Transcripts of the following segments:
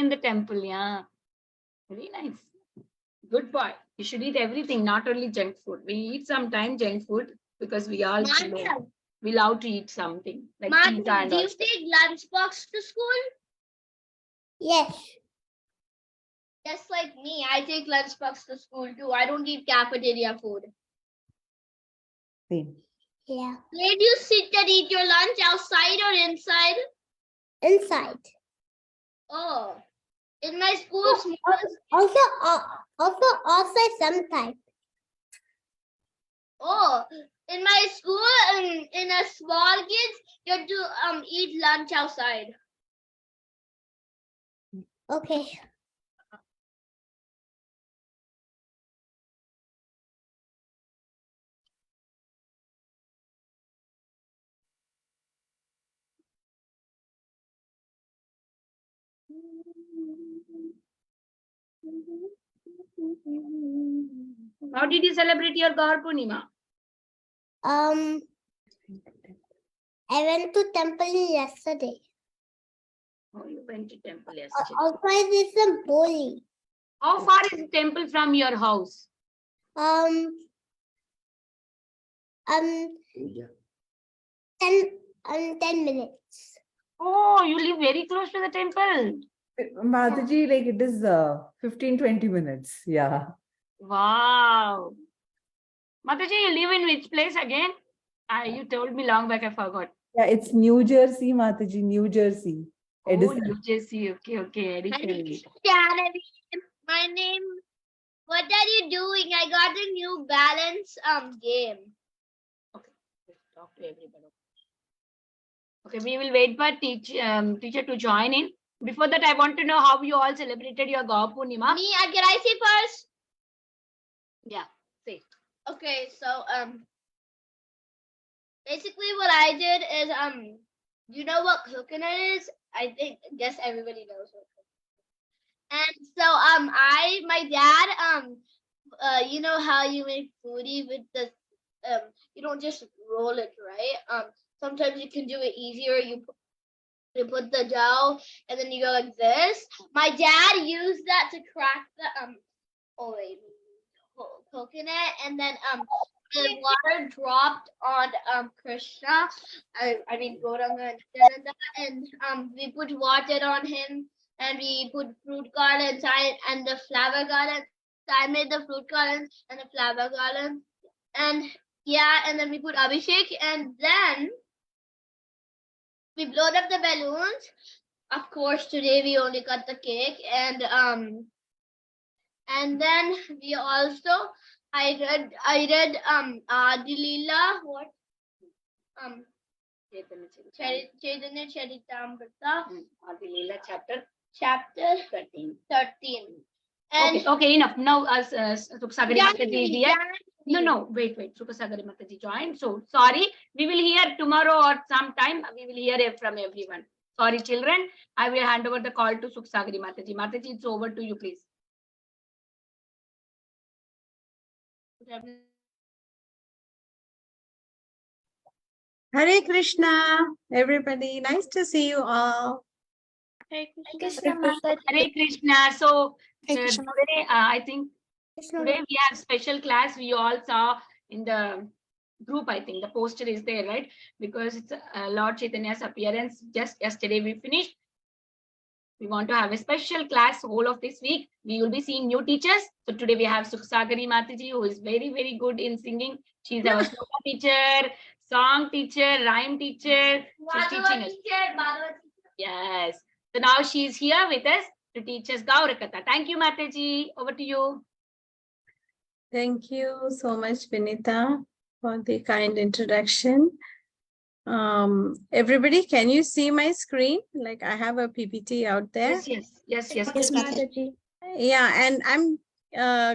in the temple. Yeah. Very nice. Good boy. You should eat everything, not only junk food. We eat sometimes junk food because we all know. We love to eat something like pizza and do all you stuff. take lunchbox to school? Yes. Just like me, I take lunchbox to school too. I don't eat cafeteria food. Same. Yeah. Where do you sit and eat your lunch, outside or inside? Inside. Oh, in my school, Also outside sometimes. oh, in my school, in a small kids, you have to eat lunch outside. Okay. How did you celebrate your Gaur Purnima? I went to temple yesterday. Oh, you went to temple yesterday. Also, I did some bowling. How far is the temple from your house? 10 minutes. Oh, you live very close to the temple. Mataji, like it is 15-20 minutes. Yeah. Wow. Mataji, you live in which place again? You told me long back, I forgot. Yeah, it's New Jersey, Mataji, New Jersey. Oh, Edison. New Jersey. Okay. Edison. My name. What are you doing? I got a New Balance game. Okay, let's talk to everybody. Okay, we will wait for teacher to join in. Before that, I want to know how you all celebrated your Gaur Purnima. Me, can I say first? Yeah, say. Okay, so basically what I did is you know what coconut is? Guess everybody knows what coconut is. And so my dad you know how you make foodie with the you don't just roll it, right? Sometimes you can do it easier. You put the dough and then you go like this. My dad used that to crack the coconut, and then the water dropped on Krishna. I mean Gauranga and Nityananda, and we put water on him, and we put fruit garlands and the flower garlands. So I made the fruit garlands and the flower garlands, and yeah, and then we put abhishek, and then we blowed up the balloons. Of course, today we only cut the cake, and then we also I read Adilila, what Chaitanya Charitamrita, Adilila chapter 13. 13. And Okay, enough. Now, as Sagari Mataji is here. Janvi. No, wait. Sagari Mataji joined. So, sorry. We will hear tomorrow or sometime. We will hear it from everyone. Sorry, children. I will hand over the call to Sagari Mataji. Mataji, it's over to you, please. Hare Krishna, everybody. Nice to see you all. Hare Krishna Mataji. Hare Krishna. So, Hare Krishna. today, I think today we have special class. We all saw in the group, I think the poster is there, right? Because it's Lord Chaitanya's appearance. Just yesterday we finished. We want to have a special class whole of this week. We will be seeing new teachers. So today we have Sagari Mataji, who is very, very good in singing. She's our Sukha teacher, song teacher, rhyme teacher. She's teaching us. Yes. So now she's here with us to teach us Gauranga. Thank you, Mataji. Over to you. Thank you so much, Vinita, for the kind introduction. Everybody, can you see my screen? Like I have a PPT out there. Yes, Mataji. Yeah, and I'm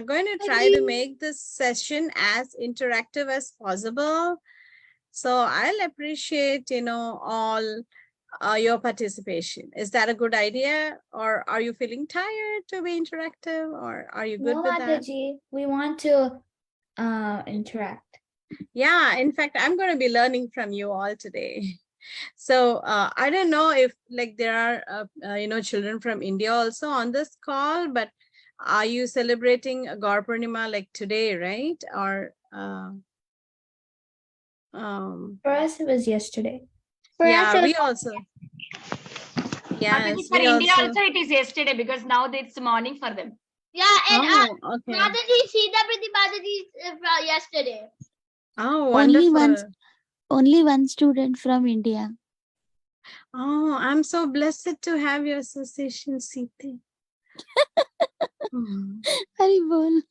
going to try to make this session as interactive as possible. So I'll appreciate, all your participation. Is that a good idea? Or are you feeling tired to be interactive? Or are you good with that? Mataji, we want to interact. Yeah, in fact, I'm going to be learning from you all today. So I don't know if like there are children from India also on this call, but are you celebrating Gaur Purnima like today, right? Or For us, it was yesterday. yeah, we also. Mataji, Yes, for we India also. also it is yesterday because now it's morning for them. Yeah, and Oh, okay. Mataji, Sita Priti Mataji yesterday. Oh, Only wonderful. only one student from India. Oh, I'm so blessed to have your association, Siti. Hari bol.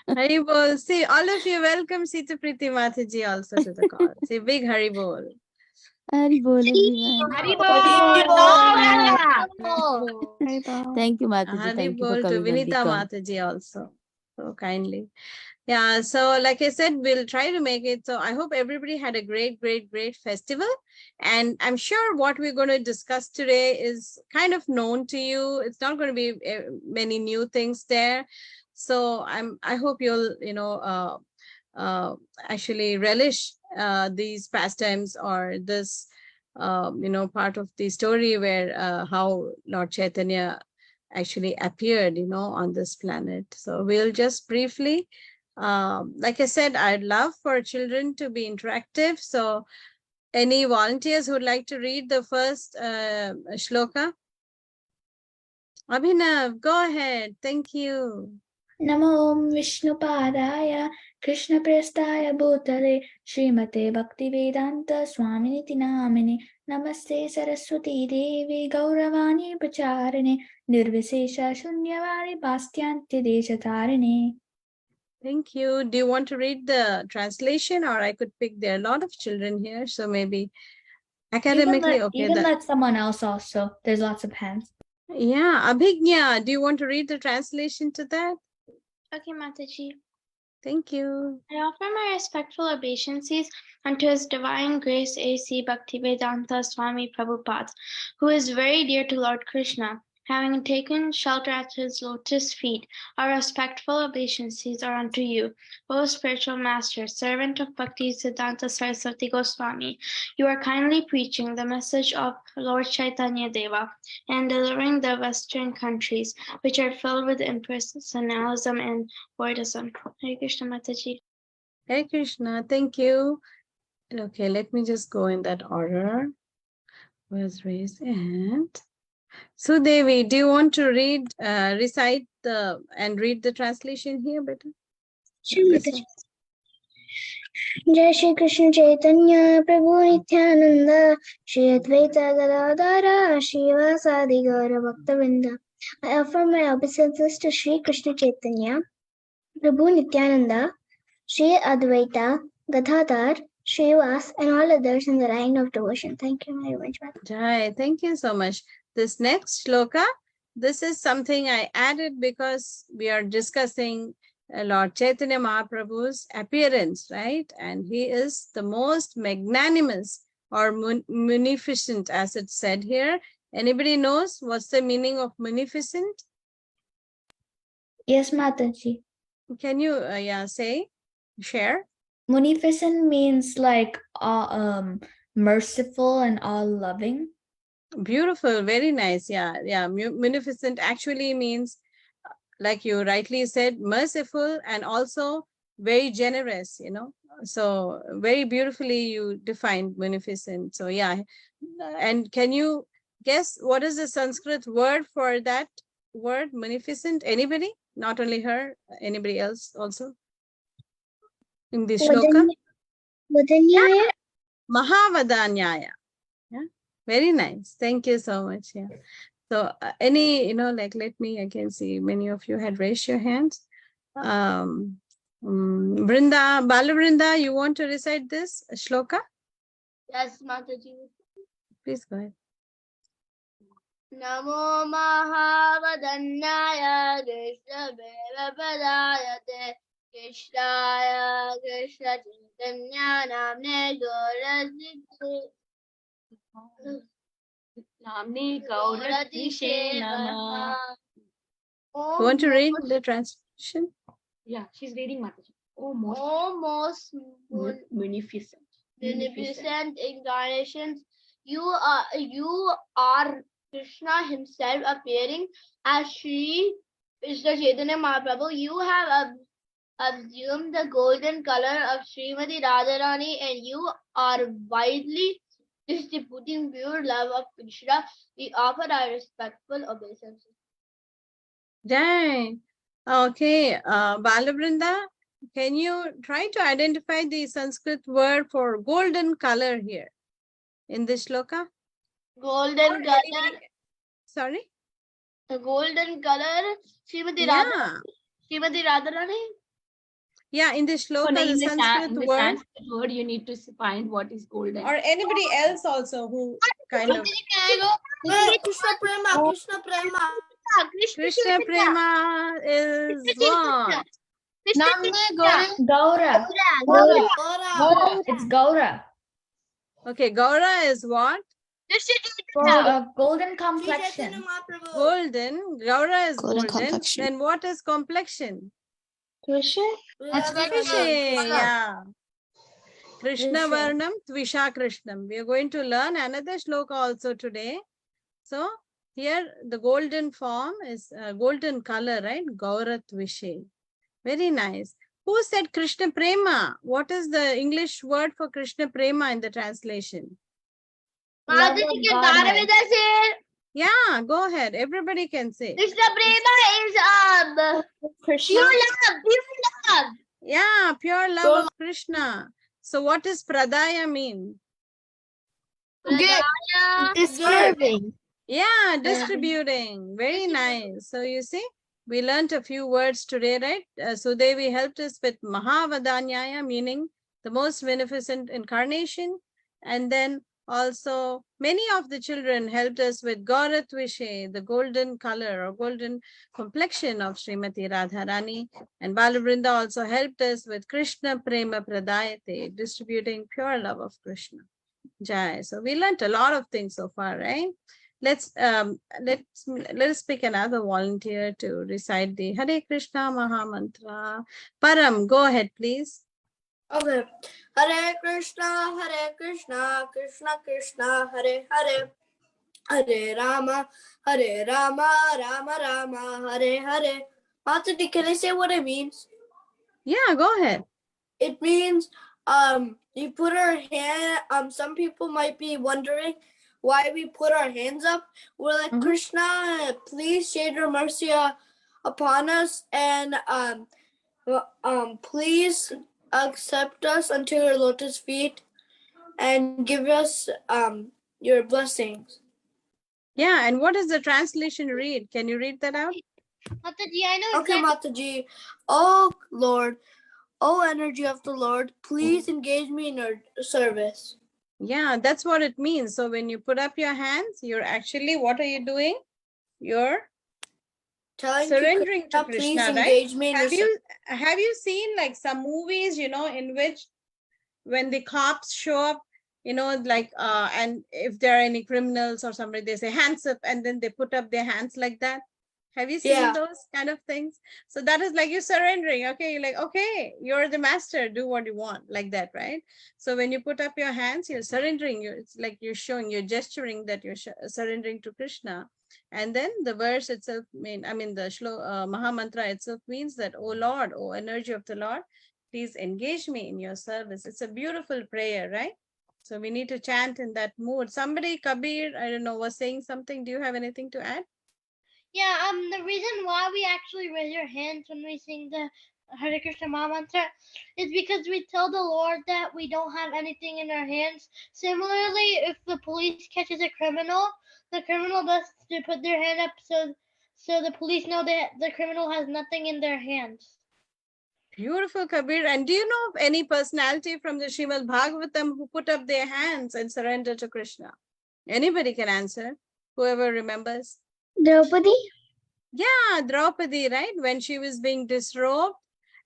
Haribol. See, all of you welcome Sita Priti Mataji also to the call. Say big Haribol. Hari bol, everyone. Haribol! Thank you, Mataji. Thank you for Haribol to coming on the Vinita call. Mataji also. So kindly. Yeah, so like I said, we'll try to make it. So I hope everybody had a great festival. And I'm sure what we're going to discuss today is kind of known to you. It's not going to be many new things there. So I hope you'll, actually relish these pastimes or this, part of the story where how Lord Chaitanya actually appeared, on this planet. So we'll just briefly, like I said, I'd love for children to be interactive. So any volunteers who would like to read the first shloka? Abhinav, go ahead. Thank you. Namo Om Vishnupadaya Krishna Prestaya Bhutale Srimate Bhaktivedanta Swaminiti Namine Namaste Saraswati Devi Gauravani Pacharine Nirvisesha Shunyavadi Bastyanti Deshatarine. Thank you. Do you want to read the translation, or I could pick? There are a lot of children here, so maybe academically, You can let someone else also. There's lots of hands. Yeah, Abhignya, do you want to read the translation to that? Okay, Mataji. Thank you. I offer my respectful obeisances unto His Divine Grace A.C. Bhaktivedanta Swami Prabhupada, who is very dear to Lord Krishna. Having taken shelter at His lotus feet, our respectful obeisances are unto you, O spiritual master, servant of Bhakti Siddhanta Saraswati Goswami. You are kindly preaching the message of Lord Chaitanya Deva and delivering the Western countries, which are filled with impersonalism and voidism. Hare Krishna Mataji. Hare Krishna, thank you. Okay, let me just go in that order. Was raised hand. Sudevi, do you want to recite and read the translation here better? Sure, Mataji. Jai Shri Krishna Chaitanya Prabhu Nityananda Shri Advaita Gadadara Shivasadi Gaura Bhaktavinda. I offer my obeisances to Shri Krishna Chaitanya Prabhu Nityananda Shri Advaita Gadadhar Srivas and all others in the line of devotion. Thank you very much, Mataji. Jai, thank you so much. This next shloka, this is something I added because we are discussing Lord Chaitanya Mahaprabhu's appearance, right? And he is the most magnanimous or munificent, as it's said here. Anybody knows what's the meaning of munificent? Yes, Mataji. Can you share? Munificent means like merciful and all loving. Beautiful, very nice. Yeah. Munificent actually means, like you rightly said, merciful and also very generous, So very beautifully you defined munificent. So yeah. And can you guess what is the Sanskrit word for that word, munificent? Anybody? Not only her, anybody else also? In this shloka? Vadanyaya. Mahavadanyaya. Yeah, very nice. Thank you so much. Yeah. So any, let me, I can see many of you had raised your hands. Brinda, Balavrinda, you want to recite this shloka? Yes, Mataji. Please go ahead. Namo Mahavadanyaya Krishna Beva Padayate Krishnaya Krishna Chaitanya Namne Gauradishe Namaha. You want to read the translation? Yeah, she's reading Mataji. Oh, most munificent. beneficent incarnations, you are Krishna himself appearing as Sri Krishna Chaitanya Mahaprabhu. You have assumed the golden color of Srimati Radharani, and you are widely distributing pure love of Krishna. We offer our respectful obeisances. Dang. Okay, Balabrinda, can you try to identify the Sanskrit word for golden color here in this shloka? Golden color. Sorry? The golden color, Srimati Yeah. Radharani. Yeah, in this So shloka, in the the Sanskrit word, Sanskrit word, you need to find what is golden. or anybody else also who kind of Krishna Prema. Krishna Prema. Krishna Prema is what? Gaura. Gaura. It's Gaura. Okay, Gaura is what? Golden complexion. Golden. Gaura is Golden golden. complexion. Then what is complexion? Krishna? Tvishe, yeah. Krishna Varnam Tvisha Krishnam. We are going to learn another shloka also today. So here the golden form is golden color, right? Gaura Tvishe. Very nice. Who said Krishna Prema? What is the English word for Krishna Prema in the translation? Love of Godhead. Yeah, go ahead. Everybody can say. Krishna Prema is Krishna. pure love. Yeah, pure love of Krishna. So what does pradaya mean? Disturbing. Yeah, distributing. Very nice. So you see, we learned a few words today, right? Sudevi helped us with Mahavadanyaya, meaning the most beneficent incarnation. And then also many of the children helped us with Gauratvishe, the golden color or golden complexion of Srimati Radharani. And Balabrinda also helped us with Krishna Prema Pradayate, distributing pure love of Krishna. Jai. So we learned a lot of things so far, right? Let us pick another volunteer to recite the Hare Krishna Maha Mantra. Param, go ahead, please. Okay. Hare Krishna, Krishna Krishna, Hare Hare. Hare Rama, Rama Rama, Hare Hare. Mataji, can I say what it means? Yeah, go ahead. It means you put our hand. Some people might be wondering why we put our hands up. We're like, Krishna, please shade your mercy upon us, and please accept us unto your lotus feet and give us your blessings. Yeah, and what does the translation read? Can you read that out? Mataji, I know. Okay, Mataji. Oh Lord, oh energy of the Lord, please engage me in your service. Yeah, that's what it means. So when you put up your hands, you're actually, what are you doing? You're surrendering to Krishna, please right? engage me in Have you seen like some movies, you know, in which when the cops show up, you know, like, and if there are any criminals or somebody, they say hands up, and then they put up their hands like that. Have you seen those kind of things? So that is like you surrendering. Okay, you're like, okay, you're the master, do what you want, like that, right? So when you put up your hands, you're surrendering. It's like you're showing, you're gesturing that you're surrendering to Krishna. And then the verse itself, the Maha Mantra itself means that, oh Lord, oh energy of the Lord, please engage me in your service. It's a beautiful prayer, right? So we need to chant in that mood. Somebody, Kabir, I don't know, was saying something. Do you have anything to add? Yeah, the reason why we actually raise our hands when we sing the Hare Krishna Maha Mantra is because we tell the Lord that we don't have anything in our hands. Similarly, if the police catches a criminal, the criminal does to put their hand up so the police know that the criminal has nothing in their hands. Beautiful, Kabir. And do you know of any personality from the Srimad Bhagavatam who put up their hands and surrender to Krishna? Anybody can answer. Whoever remembers. Draupadi? Yeah, Draupadi, right? When she was being disrobed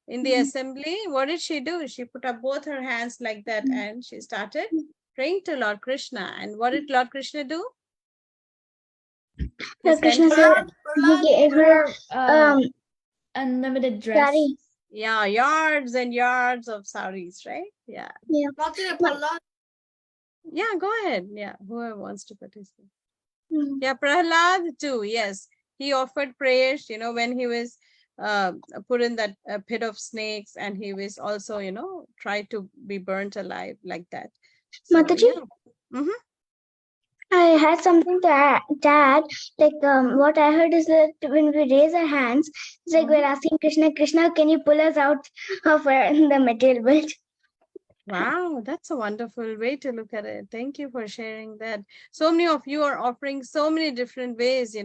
in the assembly, what did she do? She put up both her hands like that and she started praying to Lord Krishna. And what did Lord Krishna do? Lord Krishna said he gave her Unlimited dress. sari. Yeah, yards and yards of saris, right? Yeah. Yeah. Yeah, go ahead. Yeah, whoever wants to participate. Hmm. Yeah, Prahlad too. Yes, he offered prayers, when he was put in that pit of snakes, and he was also, tried to be burnt alive like that. So, Mataji, yeah. Mhm. I had something to add. Like what I heard is that when we raise our hands, it's like we're asking Krishna, Krishna, can you pull us out of the material world? Wow, that's a wonderful way to look at it. Thank you for sharing that. So many of you are offering so many different ways,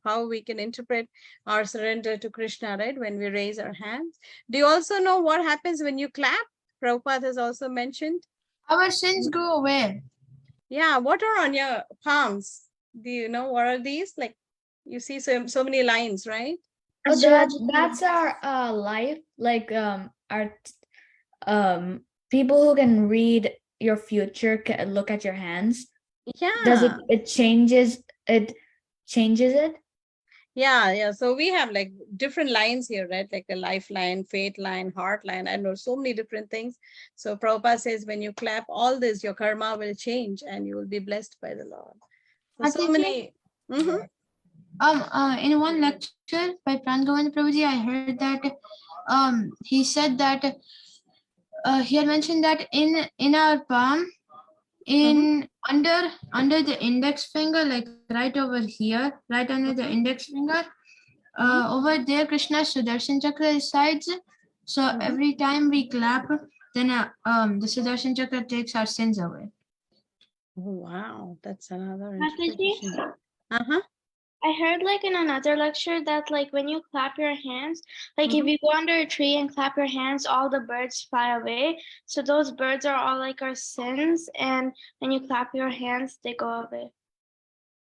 how we can interpret our surrender to Krishna, right? When we raise our hands. Do you also know what happens when you clap? Prabhupada has also mentioned. Our sins go away. Yeah, what are on your palms? Do you know what are these? Like you see so many lines, right? But that's our life. Like our people who can read your future can look at your hands. Does Yeah. it changes it? Yeah. So we have like different lines here, right? Like a lifeline, fate line, heart line. I know so many different things. So Prabhupada says when you clap all this, your karma will change and you will be blessed by the Lord. So many. Mhm. In one lecture by Prangavan Prabhuji, I heard that he said that he had mentioned that in our palm, in under the index finger, like right over here, right under the index finger, over there Krishna's Sudarshan Chakra resides. So every time we clap, then the Sudarshan Chakra takes our sins away. Oh, wow, that's another Mataji? interpretation. Uh-huh. I heard like in another lecture that like when you clap your hands, like if you go under a tree and clap your hands, all the birds fly away. So those birds are all like our sins, and when you clap your hands, they go away.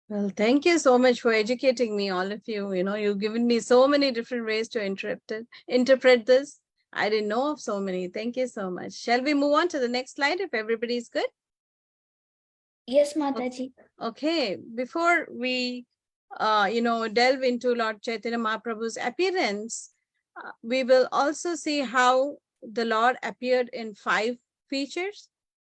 Well, thank you so much for educating me, all of you. You've given me so many different ways to interpret this. I didn't know of so many. Thank you so much. Shall we move on to the next slide if everybody is good? Yes, Mataji. Okay, before we delve into Lord Chaitanya Mahaprabhu's appearance, we will also see how the Lord appeared in 5 features.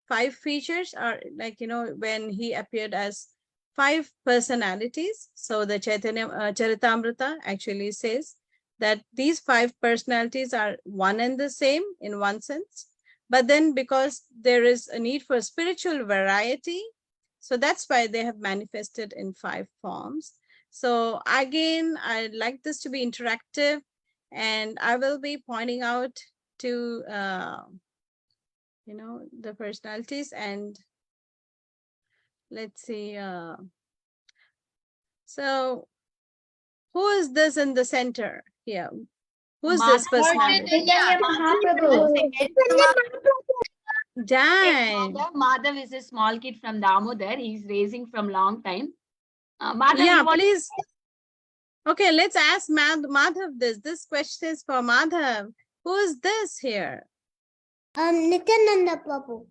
5 features are like, when he appeared as 5 personalities. So the Chaitanya Charitamrita actually says that these 5 personalities are one and the same in one sense. But then because there is a need for spiritual variety, so that's why they have manifested in 5 forms. So again, I'd like this to be interactive, and I will be pointing out to, the personalities, and let's see. So who is this in the center here? Who is this personality? Chaitanya Mahaprabhu. Dang. Madhav is a small kid from Damodar. He's raising from long time. Madhav, Yeah, you want- please. Okay, let's ask Madhav this. This question is for Madhav. Who is this here? Nityananda Prabhu.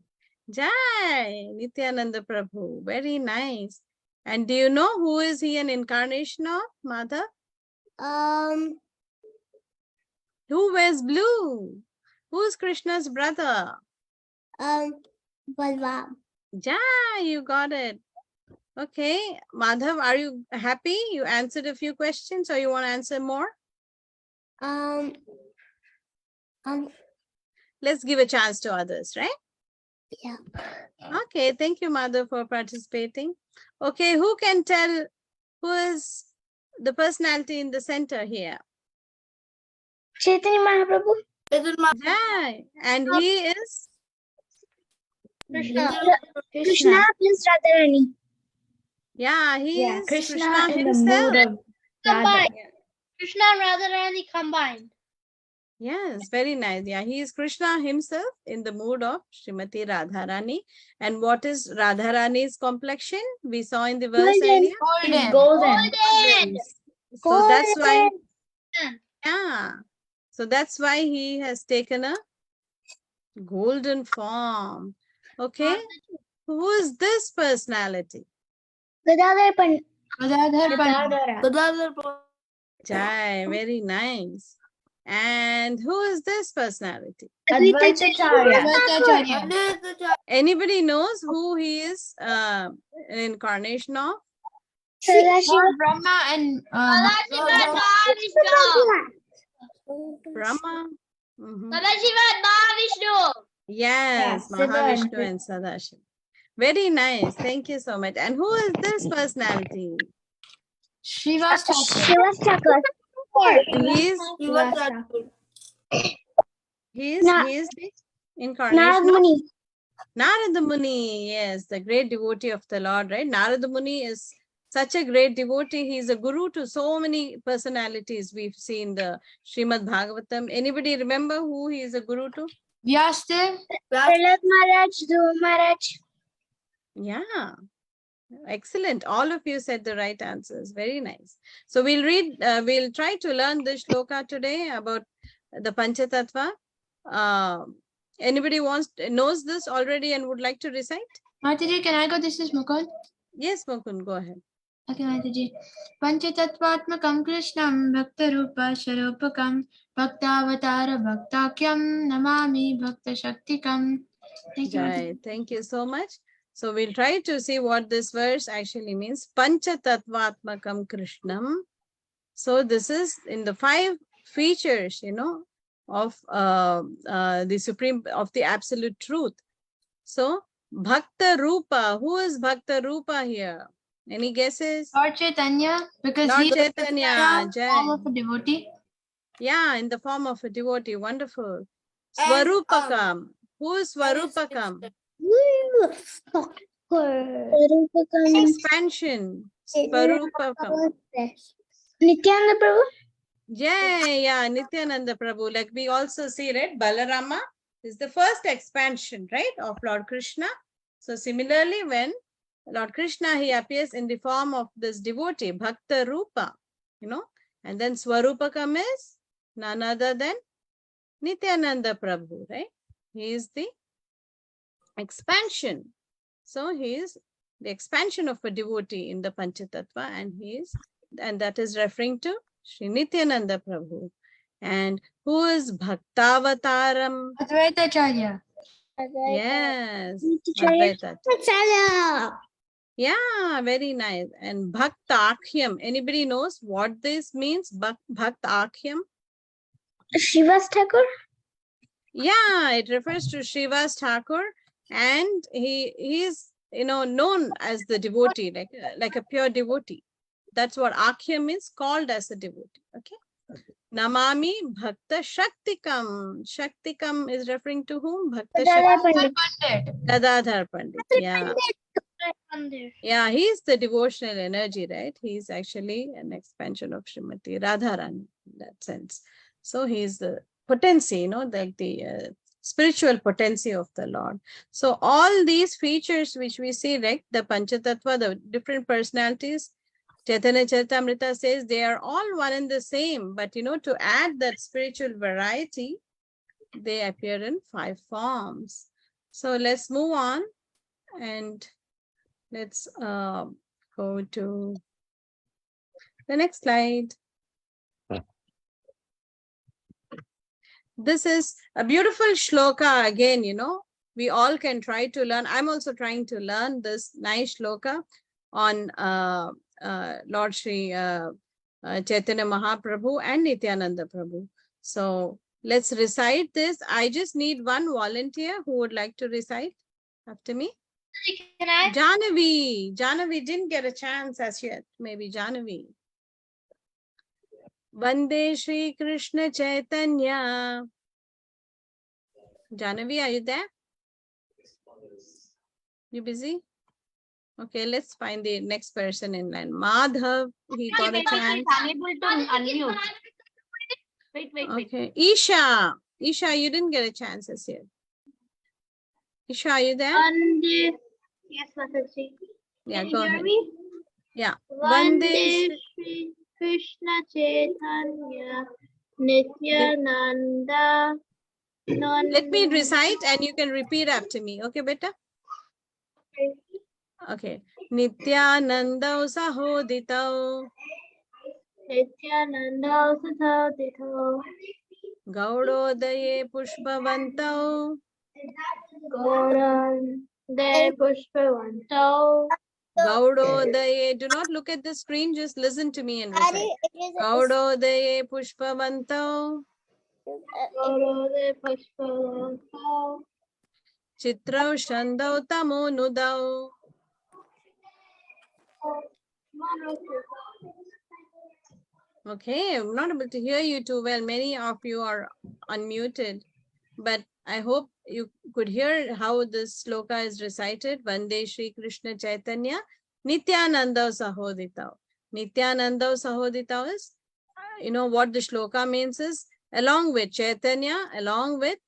Jai, Nityananda Prabhu. Very nice. And do you know who is he an incarnation of, Madhav? Who wears blue? Who is Krishna's brother? Balram. Jai, you got it. Okay, Madhav, are you happy? You answered a few questions, or you want to answer more? Let's give a chance to others, right? Yeah. Okay, thank you, Madhav, for participating. Okay, who can tell who is the personality in the center here? Chaitanya Mahaprabhu. Jai, and he is? Krishna plus Radharani. Yeah, he is Krishna in himself. the mood of Radha. Krishna and Radharani combined. Yes, very nice. Yeah, he is Krishna himself in the mood of Srimati Radharani. And what is Radharani's complexion? We saw in the verse earlier. He's golden. So that's why, yeah. So that's why he has taken a golden form. Okay. Who is this personality? Gadadhar Gadadhar. Jai, very nice. And who is this personality? Advaitacharya. Anybody knows who he is an incarnation of? Lord Brahma and Brahma. Sadashiva and Mahavishnu. Yes, Yeah, Siva Mahavishnu and and Sadashiva. Very nice. Thank you so much. And who is this personality? Srivas Thakur. He is the incarnation of Muni. Narada Muni. Yes, the great devotee of the Lord, right? Narada Muni is such a great devotee. He is a guru to so many personalities we've seen the Srimad Bhagavatam. Anybody remember who he is a guru to? Vyasdev. Prahlad Maharaj, Dhruv Maharaj. Yeah. Excellent. All of you said the right answers. Very nice. So we'll try to learn this shloka today about the Panchatattva. Anybody knows this already and would like to recite? Mataji, can I go? This is Mukund. Yes, Mukund, go ahead. Okay, Mataji. Panchatattvatmakam Krishnam Bhaktarupa Sharupakam Bhaktavatara Bhaktakyam Namami Bhakta Shaktikam. Thank you, Mataji. Right. Thank you so much. So we'll try to see what this verse actually means. Panchatattvatmakam Krishnam. So this is in the 5 features, of the supreme, of the absolute truth. So Bhakta Rupa. Who is Bhakta Rupa here? Any guesses? Lord Chaitanya, because Lord he is Chaitanya. the form of a devotee. Yeah, in the form of a devotee. Wonderful. Swarupakam. Who is Swarupakam? Expansion. Swarupakam. Nityananda Prabhu. Yeah, Nityananda Prabhu. Like we also see, right? Balarama is the first expansion, right, of Lord Krishna. So similarly, when Lord Krishna, he appears in the form of this devotee, Bhakta Rupa, and then Swarupakam is none other than Nityananda Prabhu, right? He is the expansion. So he is the expansion of a devotee in the Panchatattva, and that is referring to Sri Nityananda Prabhu. And who is Bhaktavataram? Advaitacharya. Yes, Advaitacharya. Yeah, very nice. And Bhaktakhyam. Anybody knows what this means? Bhaktakhyam? Srivas Thakur. Yeah, it refers to Srivas Thakur, and he is known as the devotee, like a pure devotee. That's what Akhyam means, called as a devotee. Okay. Namami Bhakta Shaktikam. Shaktikam is referring to whom? Bhakta Shaktikam. Gadadhar Pandit. Yeah. Yeah, he is the devotional energy, right? He is actually an expansion of Srimati Radharani in that sense. So he is the potency, like the spiritual potency of the Lord. So all these features which we see, right? The Panchatattva, the different personalities, Chaitanya Charitamrita says they are all one and the same, but to add that spiritual variety, they appear in 5 forms. So let's move on and let's go to the next slide. This is a beautiful shloka again, we all can try to learn. I'm also trying to learn this nice shloka on Lord Shri Chaitanya Mahaprabhu and Nityananda Prabhu. So let's recite this. I just need one volunteer who would like to recite after me. Can I? Jahnavi didn't get a chance as yet. Maybe Jahnavi. Vande Shri Krishna Chaitanya. Jahnavi, are you there? You busy? Okay, let's find the next person in line. Madhav, he got a chance. Unable to unmute. Wait. Okay, Isha, you didn't get a chance as yet. Isha, are you there? Yes, Mataji. Yeah, go ahead. Me? Yeah. Vande Shri Krishna Chaitanya Nityananda. Let me recite and you can repeat after me. Okay, beta? Okay. Nityananda Sahoditau. Nityananda Sahoditau. Gaudodaye Pushpavantau. Gauranga Pushpavantau. Gaudodaye. Do not look at the screen, just listen to me and recite. Gaudodaye Pushpavantau. Gauranga Pushpavantau. Chitrau Shandau Tamo Nudau. Okay, I'm not able to hear you too well. Many of you are unmuted, but I hope you could hear how this sloka is recited. Vande Shri Krishna Chaitanya Nityananda Sahoditau. Nityananda Sahoditau is, you know, what the shloka means is along with Chaitanya, along with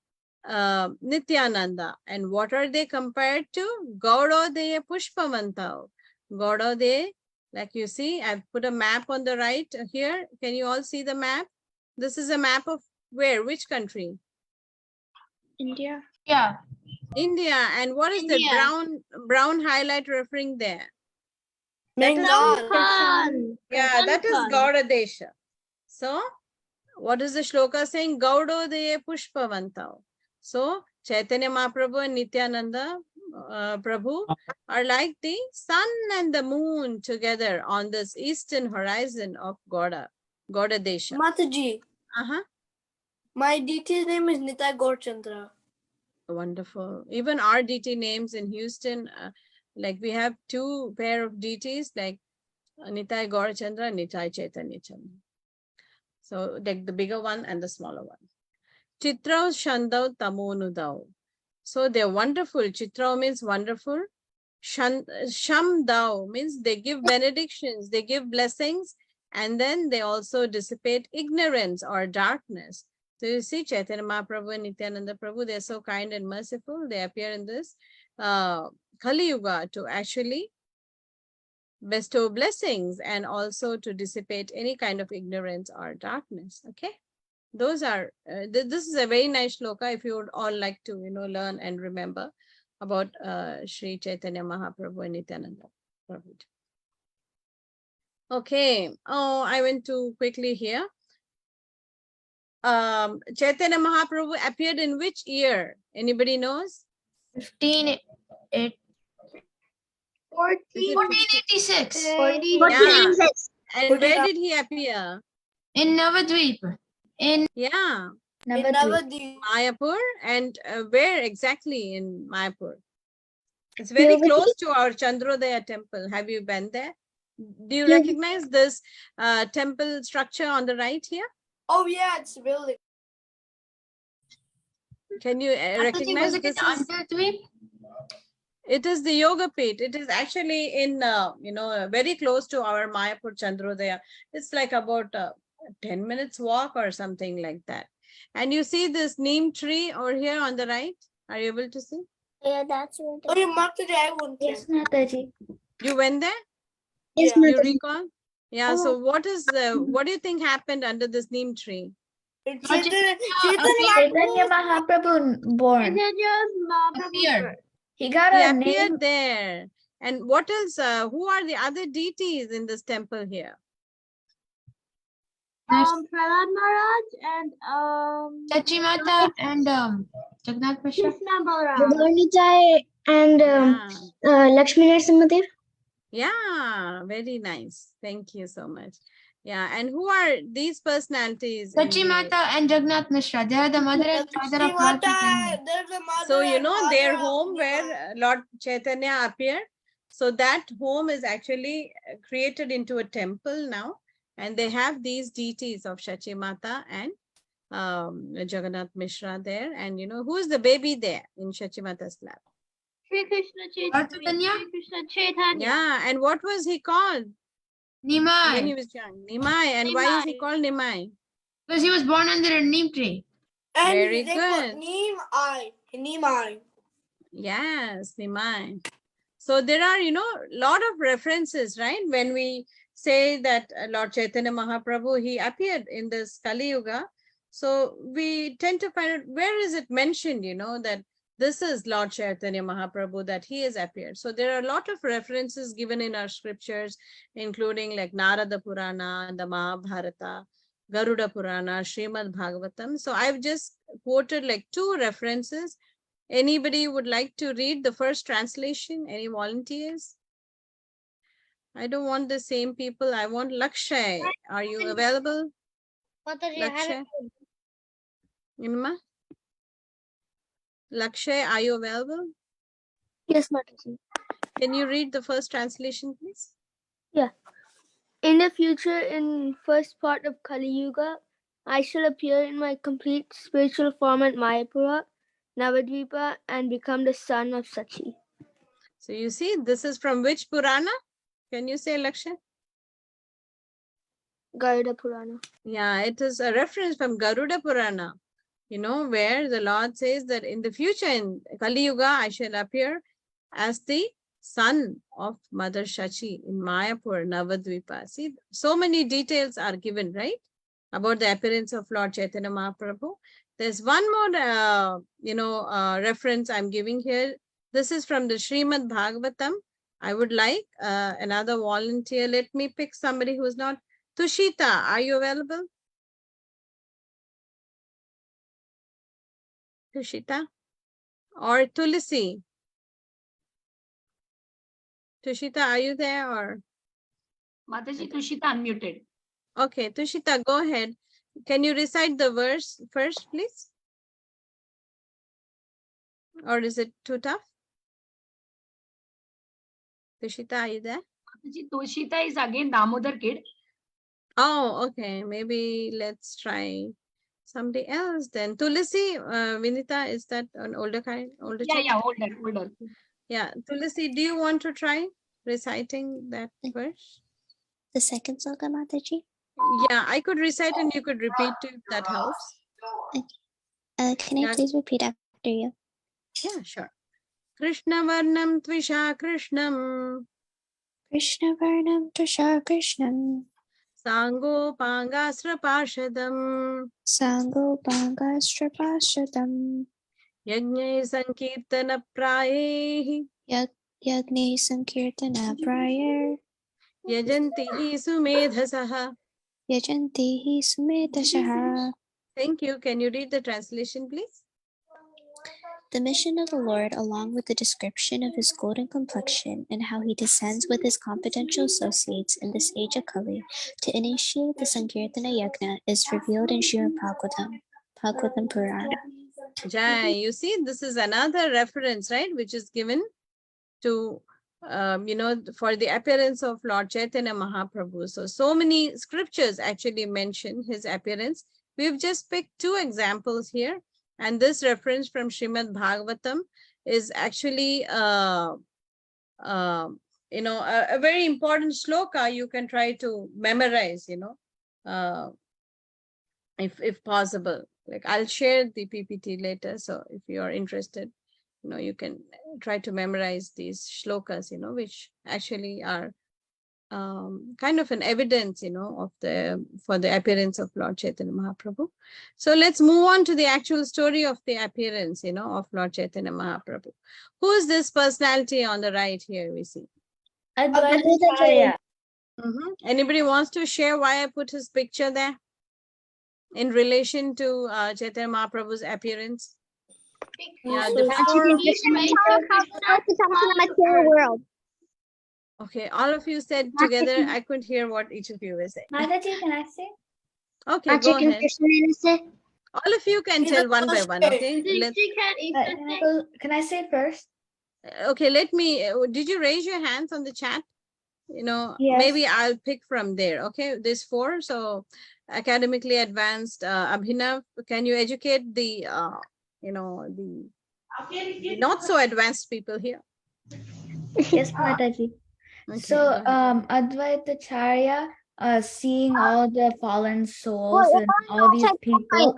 Nityananda. And what are they compared to? Gaudodaya Pushpavantau. Gaudodaya, like you see, I've put a map on the right here. Can you all see the map? This is a map of where? Which country? India. Yeah. India. And what is India. the brown highlight referring there? Bengal. Yeah, that is Gaudadesha. So, what is the shloka saying? Gaudodaya Pushpavantau. So, Chaitanya Mahaprabhu and Nityananda Prabhu are like the sun and the moon together on this eastern horizon of Gaudadesha. Mataji, Uh-huh. my DT's name is Nitai Gaurchandra. Wonderful. Even our DT names in Houston, like we have two pair of DTs, like Nitai Gaurchandra and Nitai Chaitanya Chandra. So, like the bigger one and the smaller one. Chitrao Shandau Tamonudau. So they're wonderful. Chitrao means wonderful. Shamdau means they give benedictions, they give blessings, and then they also dissipate ignorance or darkness. So you see Chaitanya Mahaprabhu and Nityananda Prabhu, they're so kind and merciful. They appear in this Kali Yuga to actually bestow blessings and also to dissipate any kind of ignorance or darkness. Okay. Those are, this is a very nice shloka if you would all like to, you know, learn and remember about Sri Chaitanya Mahaprabhu and Nityananda Prabhu. Okay. Oh, I went too quickly here. Chaitanya Mahaprabhu appeared in which year? Anybody knows? 1486. Yeah. And where did he appear? In Navadvip. Yeah. Navadvip. Mayapur. And where exactly in Mayapur? It's very close to our Chandrodaya temple. Have you been there? Do you recognize this temple structure on the right here? Oh yeah, it's really. Can you recognize this? It is the Yoga Pit. It is actually in, you know, very close to our Mayapur Chandrodaya. It's like about 10 minutes walk or something like that. And you see this neem tree over here on the right? Are you able to see? Yeah, that's what. Oh, you marked it. I went there. Yes, Mataji. You went there? Yes, Yeah. You Mataji. recall? Yeah. Oh. So what is what do you think happened under this neem tree? Chaitanya Mahaprabhu born. He got He a appeared name. there. And what else? Who are the other deities in this temple here? Prahlad Maharaj and Chachimata and Jagannath Mishra. Krishna Balaram. Gauranga and Lakshmi Narasimhadev. Yeah, very nice. Thank you so much. Yeah, and who are these personalities? in the- Chachimata and Jagannath Mishra. They are the mother and father of Lord Chaitanya. There's a mother. So, you and know, father their of home where Nima. Lord Chaitanya appeared. So that home is actually created into a temple now. And they have these deities of Shachimata and Jagannath Mishra there. And, you know, who is the baby there in Shachimata's lap? Sri Krishna Lord Chaitanya. Chaitanya? Sri Krishna Chaitanya. Yeah, and what was he called when he Nimai. was young? Nimai. And why is he Nimai. called Nimai? Because he was born under a neem tree. And Very they good. put Nimai. Yes, Nimai. So there are, you know, a lot of references, right? When we say that Lord Chaitanya Mahaprabhu, he appeared in this Kali Yuga. So we tend to find out where is it mentioned, you know, that this is Lord Chaitanya Mahaprabhu, that he has appeared. So there are a lot of references given in our scriptures, including like Narada Purana and the Mahabharata. Garuda Purana, Srimad Bhagavatam. So I've just quoted like 2 references. Anybody would like to read the first translation? Any volunteers? I don't want the same people. I want Lakshay. Are you available? Mataji, Lakshay? Inma? Lakshay, are you available? Yes, Mataji. Can you read the first translation, please? In the future, in first part of Kali Yuga, I shall appear in my complete spiritual form at Mayapura, Navadvipa, and become the son of Sachi. So you see, this is from which Purana? Can you say, Lakshay? Garuda Purana. Yeah, it is a reference from Garuda Purana, you know, where the Lord says that in the future, in Kali Yuga, I shall appear as the son of Mother Shachi in Mayapur, Navadvipa. See, so many details are given, right? About the appearance of Lord Chaitanya Mahaprabhu. There's one more, reference I'm giving here. This is from the Srimad Bhagavatam. I would like another volunteer. Let me pick somebody who's not. Tushita, are you available? Tushita? Or Tulsi? Tushita, are you there? Or Mataji, Tushita unmuted. okay, Tushita, go ahead. Can you recite the verse first, please? Or is it too tough? Tushita, are you there? Mataji, Tushita is again Damodar kid. Oh, okay. Maybe let's try somebody else then. Tulsi, Vinita, is that an older kind? Older child? Yeah, older. Yeah, Tulsi, do you want to try reciting that verse? The second sloka, Mataji? Yeah, I could recite and you could repeat too, if that helps. Can I please repeat after you? Yeah, sure. Krishna Varnam Tvisha Krishnam Krishna Varnam Tushar Krishnam Sango Pangasra Parshadam Sango Pangastra Pashadam Yajna Sankirtana Prayehi Yagni Sankirtana Prayer Yajanti Sumedhasaha. Yajanti Sumedashaha. Thank you. Can you read the translation, please? The mission of the Lord, along with the description of his golden complexion and how he descends with his confidential associates in this age of Kali to initiate the Sankirtana Yagna, is revealed in Srimad Bhagavatam Purana. Jai, you see, this is another reference, right, which is given to, for the appearance of Lord Chaitanya Mahaprabhu. So many scriptures actually mention his appearance. We've just picked 2 examples here. And this reference from Srimad Bhagavatam is actually, a very important shloka you can try to memorize, if possible. Like I'll share the PPT later. So if you're interested, you can try to memorize these shlokas, which actually are kind of an evidence, for the appearance of Lord Chaitanya Mahaprabhu. So let's move on to the actual story of the appearance, of Lord Chaitanya Mahaprabhu. Who is this personality on the right here? We see. Anybody wants to share why I put his picture there in relation to Chaitanya Mahaprabhu's appearance? Yeah, world. Okay, all of you said together. I couldn't hear what each of you were saying. Mataji, can I say? Okay, go ahead. All of you can tell one by one, okay? Can I say first? Okay, let me, did you raise your hands on the chat? Yes. Maybe I'll pick from there, okay? There's 4, so academically advanced, Abhinav, can you educate the, the not so advanced people here? Yes, Mataji. Okay, So, Advaitacharya, seeing all the fallen souls and all these people.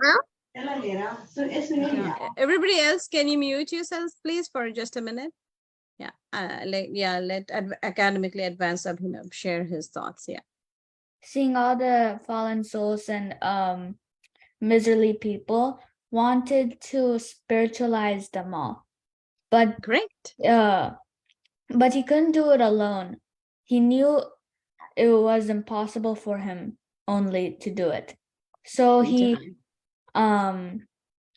everybody else, can you mute yourselves, please, for just a minute? Yeah, let academically advanced Abhinav share his thoughts. Yeah. Seeing all the fallen souls and miserly people, wanted to spiritualize them all, but Great. but he couldn't do it alone. He knew it was impossible for him only to do it. So he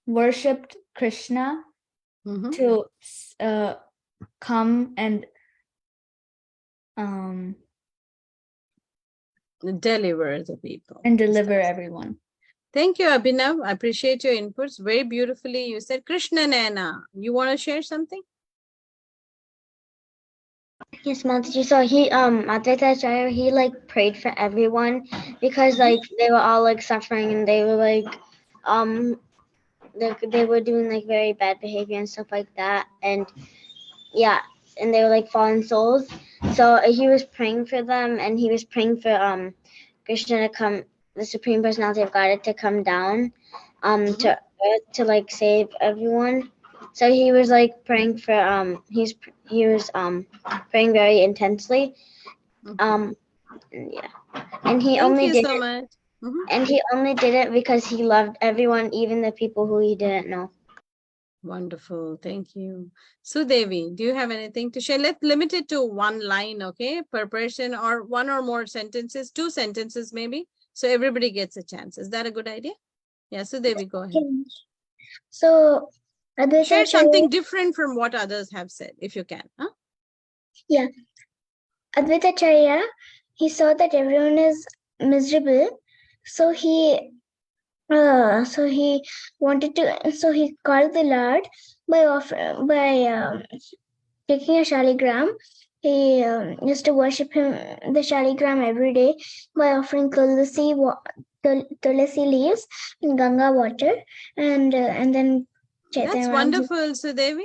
worshipped Krishna to come and deliver the people. and deliver everyone. Thank you, Abhinav. I appreciate your inputs. Very beautifully you said. Krishna Nana, you want to share something? Yes, Mataji. So he Advaita Acharya, he like prayed for everyone because like they were all like suffering and they were like they were doing like very bad behavior and stuff like that, and yeah, and they were like fallen souls. So he was praying for them, and he was praying for Krishna to come, the Supreme Personality of Godhead, to come down to earth to like save everyone. So he was like praying for he was praying very intensely. Yeah. And he Thank only you did so it much. and he only did it because he loved everyone, even the people who he didn't know. Wonderful. Thank you. Sudevi, do you have anything to share? Let's limit it to one line, okay, per person, or one or more sentences, 2 sentences maybe, so everybody gets a chance. Is that a good idea? Yeah, Sudevi, go ahead. So Advaita Share Acharya, something different from what others have said, if you can. Huh? yeah, Advaita Acharya, he saw that everyone is miserable, so he wanted to. So he called the Lord by taking a shaligram. He used to worship him, the shaligram, every day by offering tulsi leaves and Ganga water, and then That's Chaitanya Mahaprabhu. wonderful, Sudevi.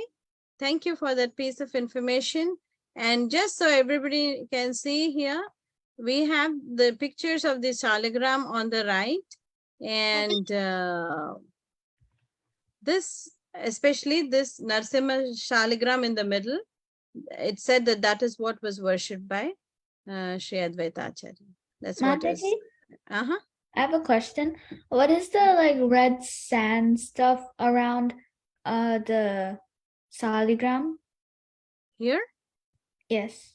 Thank you for that piece of information. And just so everybody can see here, we have the pictures of the shaligram on the right. And this, especially this Narsimha shaligram in the middle, it said that that is what was worshipped by Sri Advaita Acharya. That's what is. Mataji, I have a question. What is the like red sand stuff around the saligram? Here? Yes.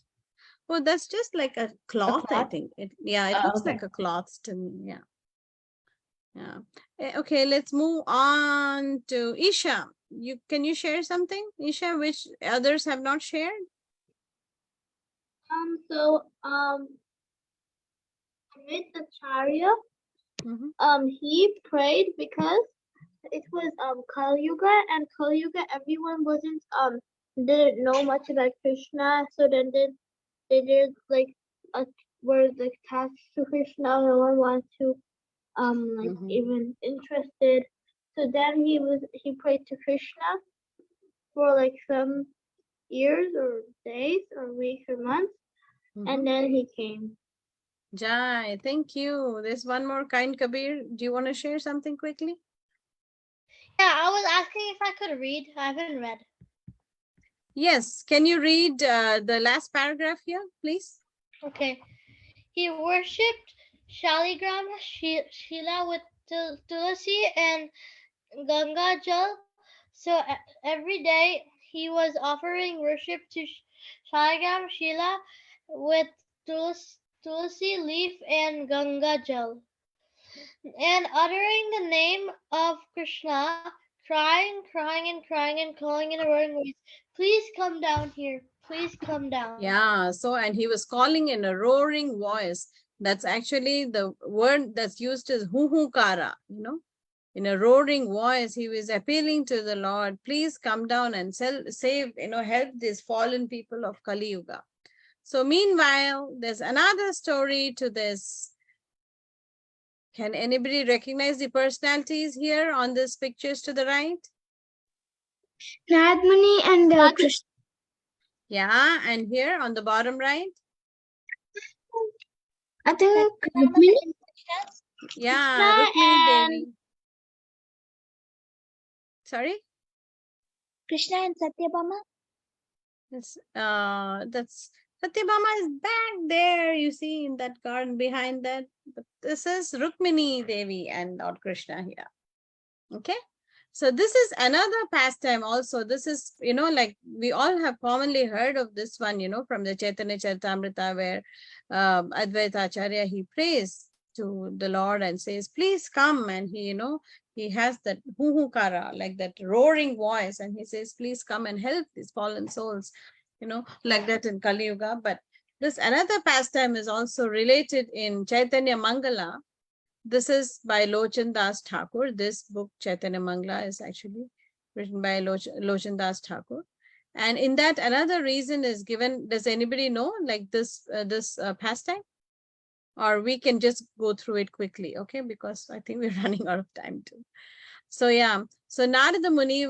Oh, that's just like a cloth, I cloth? think. It looks like a cloth to me. Yeah. Yeah. Okay, let's move on to Isha. Can you share something, Isha, which others have not shared? With the chariot, he prayed because it was Kali Yuga, and Kali Yuga everyone wasn't didn't know much about Krishna, so then they did like were like attached to Krishna. No one wanted to even interested. So then he prayed to Krishna for like some years or days or weeks or months, and then he came. Jai, thank you. There's one more kind Kabir. Do you want to share something quickly? Yeah, I was asking if I could read. I haven't read. Yes. Can you read the last paragraph here, please? Okay. He worshipped Shaligram Shila with Tulasi and Ganga Jal. So every day he was offering worship to Shaligram Shila with Tulasi leaf and Ganga Jal. And uttering the name of Krishna, crying and calling in a roaring voice, please come down here. Please come down. Yeah, so and he was calling in a roaring voice. That's actually the word that's used as huhukara, in a roaring voice. He was appealing to the Lord, please come down and save, help these fallen people of Kali Yuga. So meanwhile, there's another story to this. Can anybody recognize the personalities here on these pictures to the right? Radmani and Krishna. Yeah, and here on the bottom right? I think Rukmini. Yeah, Rukmini Devi. Sorry? Krishna and Satyabhama. That's Satyabhama is back there, you see, in that garden behind that. But this is Rukmini Devi and Lord Krishna here. Okay? So this is another pastime also. This is, like we all have commonly heard of this one, from the Chaitanya Charitamrita, where Advaita Acharya, he prays to the Lord and says, please come. And he, he has that huhukara, like that roaring voice. And he says, please come and help these fallen souls, like that in Kali Yuga. But this another pastime is also related in Chaitanya Mangala. This is by Lochan Das Thakur. This book, Chaitanya Mangala, is actually written by Lochan Das Thakur. And in that, another reason is given. Does anybody know like this pastime? Or we can just go through it quickly, okay? Because I think we're running out of time too. So yeah, so Narada Muni,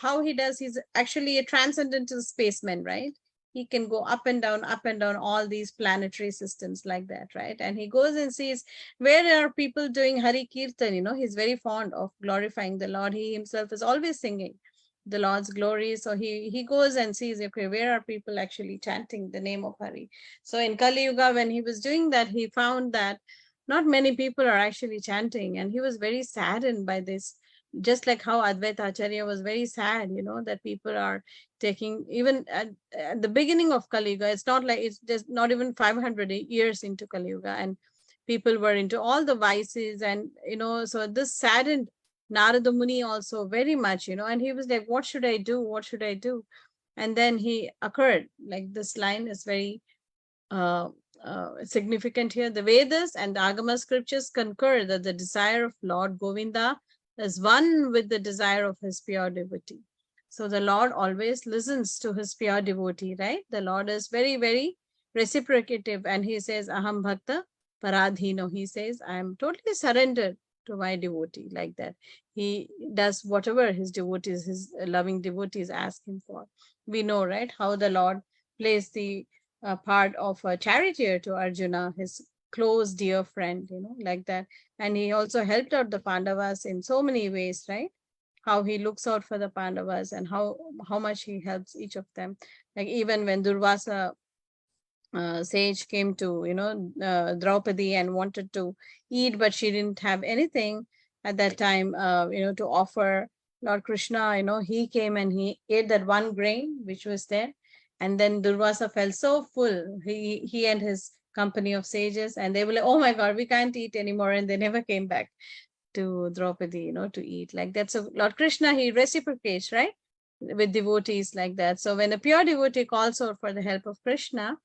how he does, he's actually a transcendental spaceman, right? He can go up and down all these planetary systems like that, right? And he goes and sees where are people doing Hari Kirtan, he's very fond of glorifying the Lord. He himself is always singing the Lord's glory. So he goes and sees, okay, where are people actually chanting the name of Hari? So in Kali Yuga, when he was doing that, he found that not many people are actually chanting, and he was very saddened by this. Just like how Advaita Acharya was very sad, that people are taking, even at the beginning of Kali Yuga, it's not like, it's just not even 500 years into Kali Yuga, and people were into all the vices, and so this saddened Narada Muni also very much, and he was like, what should I do? What should I do? And then he occurred, like this line is very significant here. The Vedas and the Agama scriptures concur that the desire of Lord Govinda is one with the desire of his pure devotee. So the Lord always listens to his pure devotee, right? The Lord is very, very reciprocative, and he says, Aham Bhakta Paradhino. He says, I am totally surrendered to my devotee, like that. He does whatever his devotees, his loving devotees ask him for. We know, right, how the Lord plays the part of a charioteer to Arjuna, his close, dear friend, like that. And he also helped out the Pandavas in so many ways, right? How he looks out for the Pandavas and how much he helps each of them. Like even when Durvasa sage came to, Draupadi and wanted to eat, but she didn't have anything at that time, to offer Lord Krishna, he came and he ate that one grain which was there. And then Durvasa felt so full, he and his company of sages, and they were like, oh my God, we can't eat anymore. And they never came back to Draupadi, to eat like that. So Lord Krishna, he reciprocates, right, with devotees like that. So when a pure devotee calls out for the help of Krishna,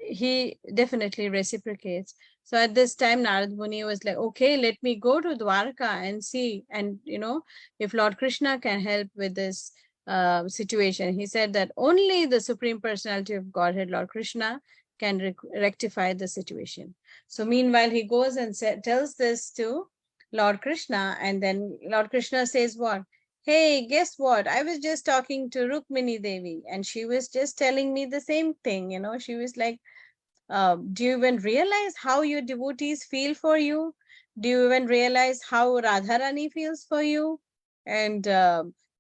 he definitely reciprocates. So at this time, Narad Muni was like, okay, let me go to Dwarka and see, and if Lord Krishna can help with this situation. He said that only the Supreme Personality of Godhead, Lord Krishna, can rectify the situation. So meanwhile, he goes and tells this to Lord Krishna, and then Lord Krishna says what? Hey, guess what? I was just talking to Rukmini Devi, and she was just telling me the same thing. She was like, do you even realize how your devotees feel for you? Do you even realize how Radharani feels for you? And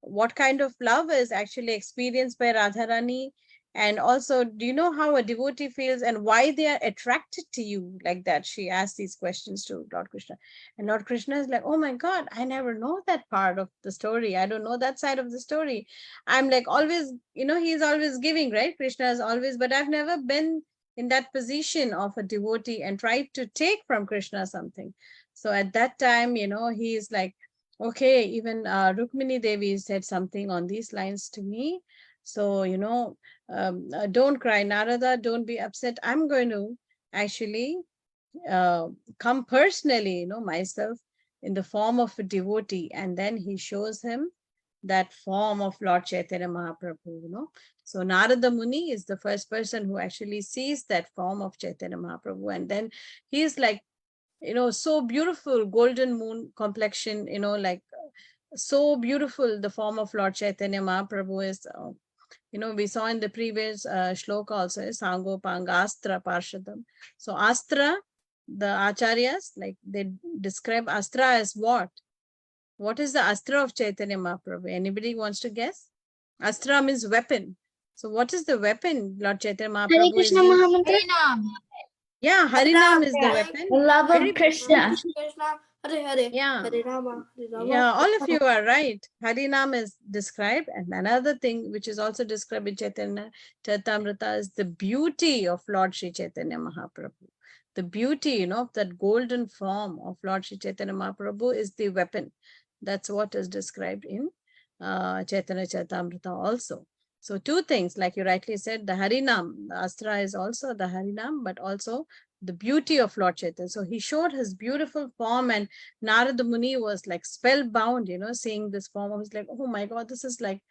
what kind of love is actually experienced by Radharani? And also, do you know how a devotee feels and why they are attracted to you like that? She asked these questions to Lord Krishna. And Lord Krishna is like, oh my God, I never know that part of the story. I don't know that side of the story. I'm like always, he's always giving, right? Krishna is always, but I've never been in that position of a devotee and tried to take from Krishna something. So at that time, he is like, okay, even Rukmini Devi said something on these lines to me. So, don't cry, Narada, don't be upset. I'm going to actually come personally, myself in the form of a devotee. And then he shows him that form of Lord Chaitanya Mahaprabhu, So Narada Muni is the first person who actually sees that form of Chaitanya Mahaprabhu. And then he is like, so beautiful, golden moon complexion, like so beautiful. The form of Lord Chaitanya Mahaprabhu is, we saw in the previous shloka also, Sango Panga Astra Parshadam. So Astra, the Acharyas, like they describe Astra as what? What is the Astra of Chaitanya Mahaprabhu? Anybody wants to guess? Astra means weapon. So what is the weapon Lord Chaitanya Mahaprabhu Hare Krishna is Mahamantra. Yeah, Harinam is the weapon. The love Very of Krishna. Krishna, Hare Hare, Yeah. Hare Rama, Hare Rama. Yeah, all of you are right. Harinam is described. And another thing which is also described in Chaitanya Charitamrita is the beauty of Lord Sri Chaitanya Mahaprabhu. the beauty, you know, of that golden form of Lord Sri Chaitanya Mahaprabhu is the weapon. That's what is described in Chaitanya Charitamrita also. So two things, like you rightly said, the Harinam, the Astra is also the Harinam, but also the beauty of Lord Chaitanya. So he showed his beautiful form, and Narada Muni was like spellbound, you know, seeing this form. I was like, oh my God, this is like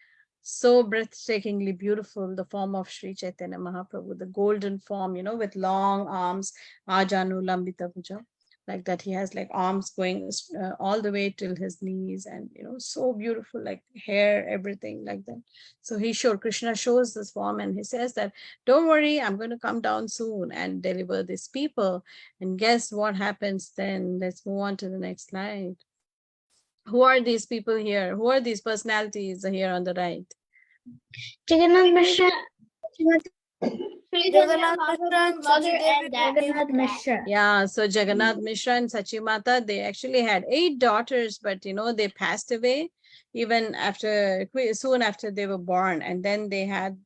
so breathtakingly beautiful, the form of Sri Chaitanya Mahaprabhu, the golden form, you know, with long arms, Ajanu Lambita Bhuja, like that. He has like arms going all the way till his knees, and, you know, so beautiful, like hair, everything like that. So Krishna shows this form, and he says that, don't worry, I'm going to come down soon and deliver these people. And guess what happens then? Let's move on to the next slide. Who are these people here? Who are these personalities here on the right? Jagannath Mishra. Jagannath Mishra. Yeah, so Jagannath Mishra and Sachimata, they actually had 8 daughters, but, you know, they passed away even soon after they were born. And then they had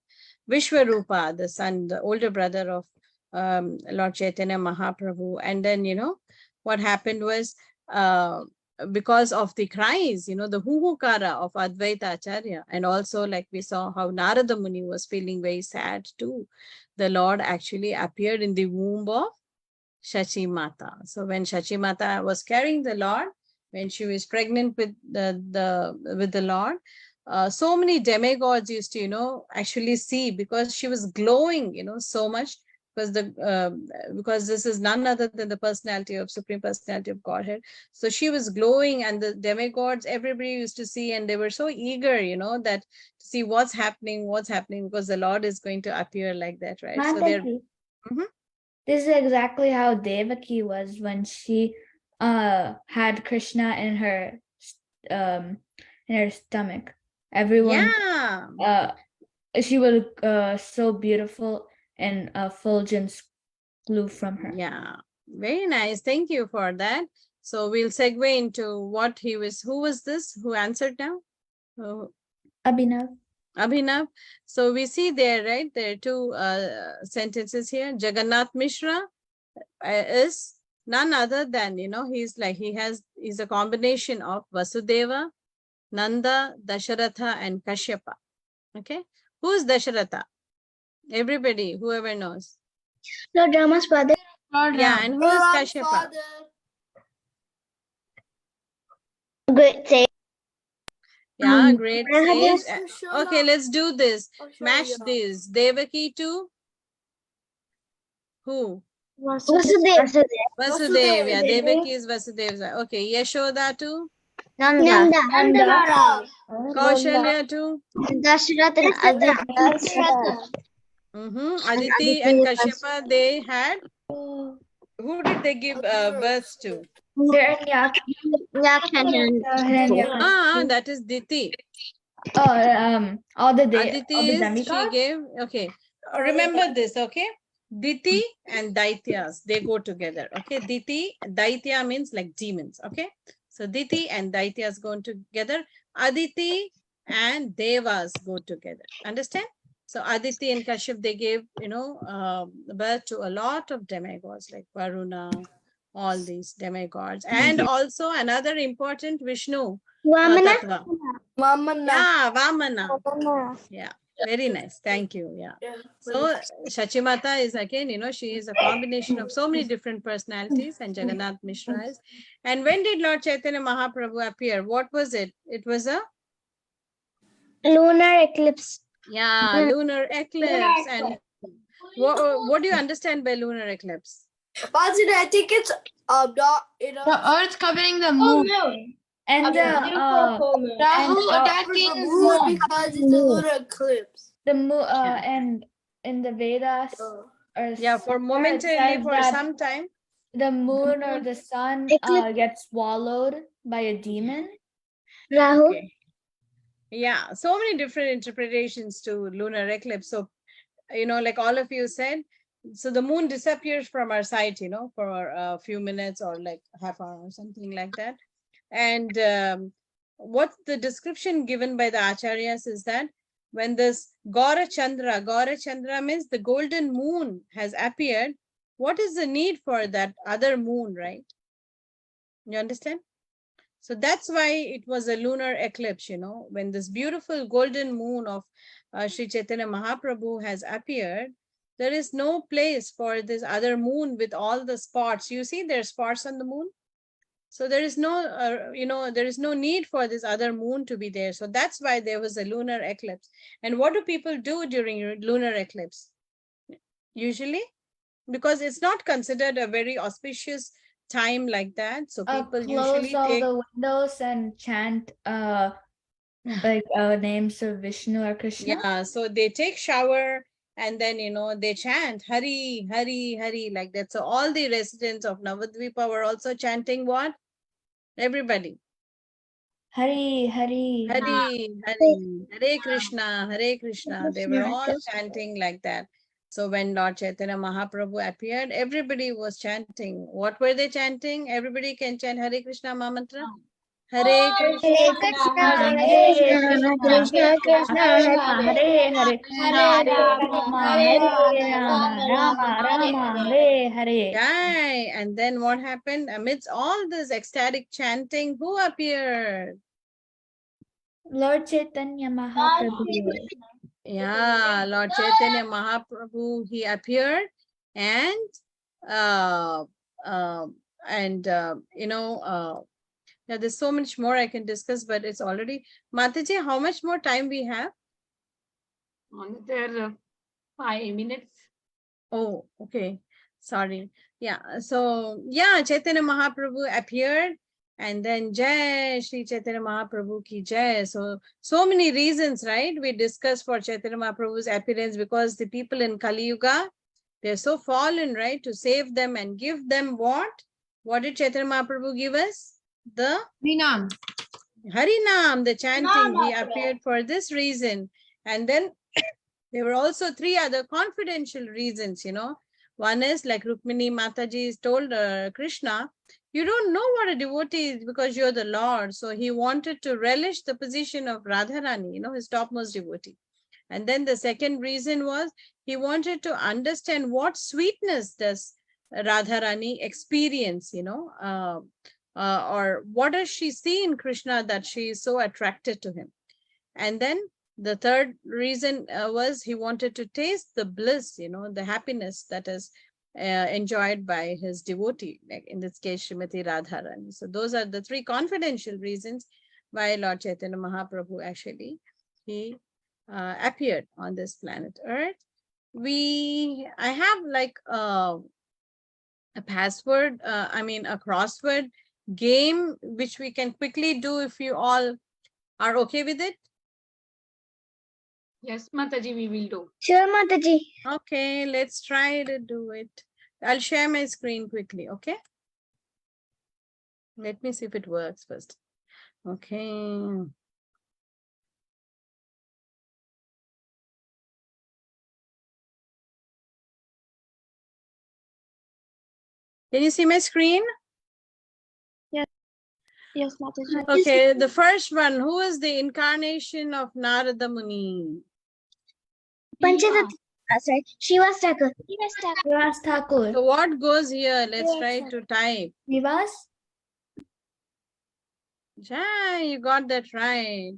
Vishwarupa, the son, the older brother of Lord Chaitanya Mahaprabhu. And then, you know, what happened was, because of the cries, you know, the huhukara of Advaita Acharya, and also like we saw how Narada Muni was feeling very sad too, the Lord actually appeared in the womb of Shachimata. So when Shachimata was carrying the Lord, when she was pregnant with the Lord, so many demigods used to, you know, actually see, because she was glowing, you know, so much, because this is none other than the personality of Supreme Personality of Godhead. So she was glowing, and the demigods, everybody used to see, and they were so eager, you know, that to see what's happening, because the Lord is going to appear like that, right? So they're This is exactly how Devaki was when she had Krishna in her stomach. Everyone, she was so beautiful, and effulgence flew from her. Yeah, very nice. Thank you for that. So we'll segue into what he was. Who was this? Who answered now? Abhinav. So we see there, right? There are 2 sentences here. Jagannath Mishra is none other than, you know, he's a combination of Vasudeva, Nanda, Dasharatha, and Kashyapa. Okay. Who's Dasharatha? Everybody, whoever knows. Lord Rama's father. Yeah, and who is Kashyapa? Great sage. Yeah, great sage. Okay, let's do this. Match this. Devaki to who? Vasudev. Yeah, Devaki is Vasudev's wife. Okay, Yashoda to Nanda. Kaushalya to Dashrath and Aditya. Aditi and Kashyapa, they had, who did they give birth to? That is Diti. All the Aditi she gave, okay. Remember this, okay? Diti and Daityas, they go together, okay? Daitya means like demons, okay? So Diti and Daityas go together. Aditi and Devas go together. Understand? So Aditi and Kashyap, they gave, you know, birth to a lot of demigods like Varuna, all these demigods. And also another important Vishnu. Vamana. Yeah, Vamana. Yeah, very nice. Thank you. Yeah. So Shachimata is again, you know, she is a combination of so many different personalities, and Jagannath Mishra is. And when did Lord Chaitanya Mahaprabhu appear? What was it? It was a lunar eclipse. Yeah, lunar eclipse. And what do you understand by lunar eclipse? I think it's the earth covering the moon. And Rahu attacking the moon because it's a lunar eclipse. The moon and in the Vedas, for momentarily, for some time, the moon or the sun gets swallowed by a demon. Rahu. Okay. Yeah, so many different interpretations to lunar eclipse. So, you know, like all of you said, so the moon disappears from our sight, you know, for a few minutes or like half hour or something like that. And what the description given by the Acharyas is that when this Gaura Chandra means the golden moon has appeared, what is the need for that other moon, right? You understand? So that's why it was a lunar eclipse, when this beautiful golden moon of Sri Chaitanya Mahaprabhu has appeared. There is no place for this other moon with all the spots. You see, there's spots on the moon. So there is no, there is no need for this other moon to be there. So that's why there was a lunar eclipse. And what do people do during lunar eclipse? Usually, because it's not considered a very auspicious time like that. So people usually close all take the windows and chant like names of Vishnu or Krishna. Yeah, so they take shower and then they chant Hari, Hari, Hari, like that. So all the residents of Navadvipa were also chanting what? Everybody. Hari, Hari. Hari, Hari, Hare Krishna, Hare Krishna. They were all chanting like that. So when Lord Chaitanya Mahaprabhu appeared, everybody was chanting. What were they chanting? Everybody can chant Hare Krishna Mantra. Hare Krishna, Krishna, Krishna Krishna, Hare Hare, Hare Rama, Rama Rama, Hare Hare. Jai. And then what happened? Amidst all this ecstatic chanting, who appeared? Lord Chaitanya Mahaprabhu. Yeah, Lord Chaitanya Mahaprabhu, he appeared, and yeah, there's so much more I can discuss, but it's already Mataji. How much more time we have? Another 5 minutes. Oh, okay. Sorry. Yeah. So yeah, Chaitanya Mahaprabhu appeared, and then Jai Shri Chaitanya Mahaprabhu ki Jai. So many reasons, right? We discussed for Chaitanya Mahaprabhu's appearance, because the people in Kali Yuga, they're so fallen, right? To save them and give them what? What did Chaitanya Mahaprabhu give us? The Harinam. Harinam, the chanting. He appeared for this reason. And then there were also 3 other confidential reasons, One is, like Rukmini Mataji told Krishna, you don't know what a devotee is because you're the Lord. So he wanted to relish the position of Radharani, his topmost devotee. And then the second reason was he wanted to understand what sweetness does Radharani experience, or what does she see in Krishna that she is so attracted to him. And then the third reason was he wanted to taste the bliss, the happiness that is enjoyed by his devotee, like in this case, Srimati Radharani. So those are the 3 confidential reasons why Lord Chaitanya Mahaprabhu actually, he appeared on this planet Earth. I have like a password, a crossword game, which we can quickly do if you all are okay with it. Yes, Mataji, we will do. Sure, Mataji. Okay, let's try to do it. I'll share my screen quickly, okay? Let me see if it works first. Okay. Can you see my screen? Yes, Mataji. Okay, the first one, who is the incarnation of Narada Muni? Panchatattva. Sorry, Shivas Thakur. Srivas Thakur. So what goes here? Let's try to type. Srivas? Yeah, you got that right.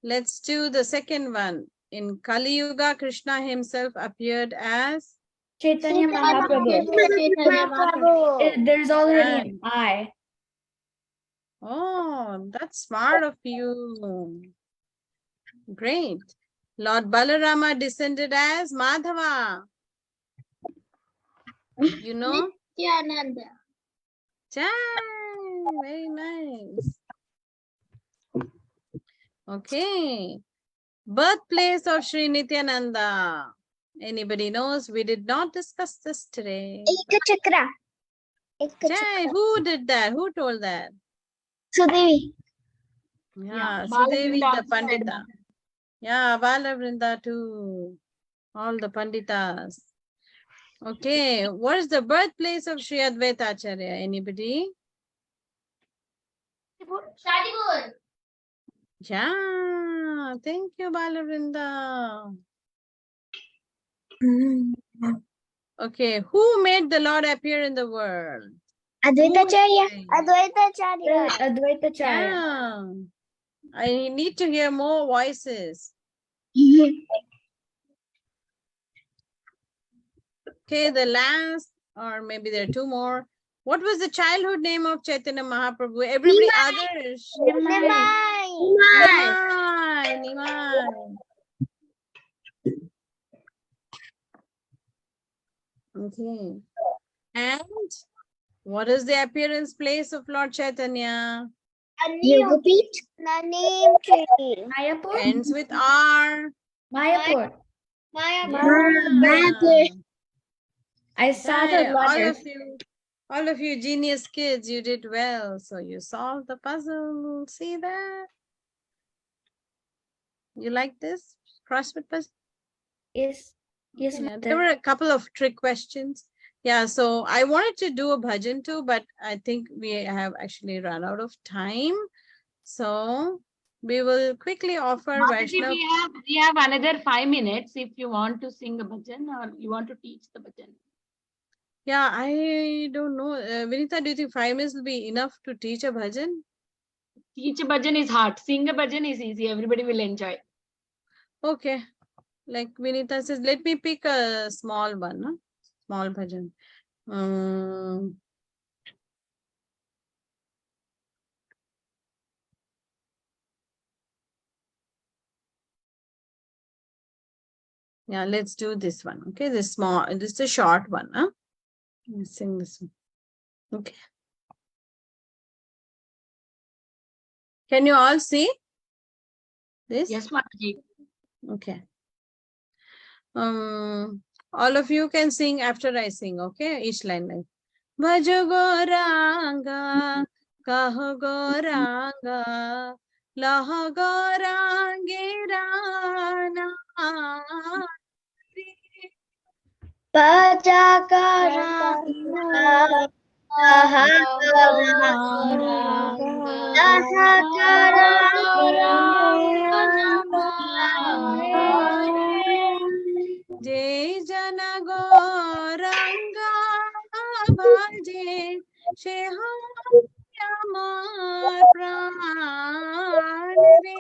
Let's do the second one. In Kali Yuga, Krishna himself appeared as Chaitanya Mahaprabhu. There's already an I. Oh, that's smart of you. Great. Lord Balarama descended as Madhava. You know? Nityananda. Very nice. Okay. Birthplace of Sri Nityananda. Anybody knows? We did not discuss this today. Ekachakra. Jai, who did that? Who told that? Sudevi. Yeah, Bala Sudevi Vrinda the also said Pandita. that. Yeah, Bala Vrinda too. All the Panditas. Okay, what is the birthplace of Sri Advaita Acharya? Anybody? Shadipur. Yeah, thank you, Bala Vrinda. Okay, who made the Lord appear in the world? Advaitacharya. Advaitacharya. Advaitacharya. Yeah. I need to hear more voices. Okay, the last, or maybe there are two more. What was the childhood name of Chaitanya Mahaprabhu? Everybody others. Nimai. Nimai. Okay. And what is the appearance place of Lord Chaitanya? Yogapeet. Naneem tree. Mayapur. Ends with R. Mayapur. Mayapur. I saw the letters. All of you genius kids, you did well. So you solved the puzzle. See that? You like this crossword puzzle? Yes. Yes, Yeah, mother. there were a couple of trick questions. Yeah, so I wanted to do a bhajan too, but I think we have actually run out of time. So we will quickly offer Mataji, Vaishnav. we have another 5 minutes if you want to sing a bhajan or you want to teach the bhajan. Yeah, I don't know. Vinita, do you think 5 minutes will be enough to teach a bhajan? Teach a bhajan is hard. Sing a bhajan is easy. Everybody will enjoy. Okay. Like Vinita says, let me pick a small one, huh? Small bhajan. Yeah, let's do this one. Okay, this is a short one, huh? Let's sing this one. Okay. Can you all see this? Yes, Mataji. Okay. All of you can sing after I sing, okay? Each line like Bhajo Gauranga, Kaho Gauranga, Laho Gaurangirana. Bhaja Gauranga. Jai Jana Gauranga Bhaje Sheha Amar Pran Re.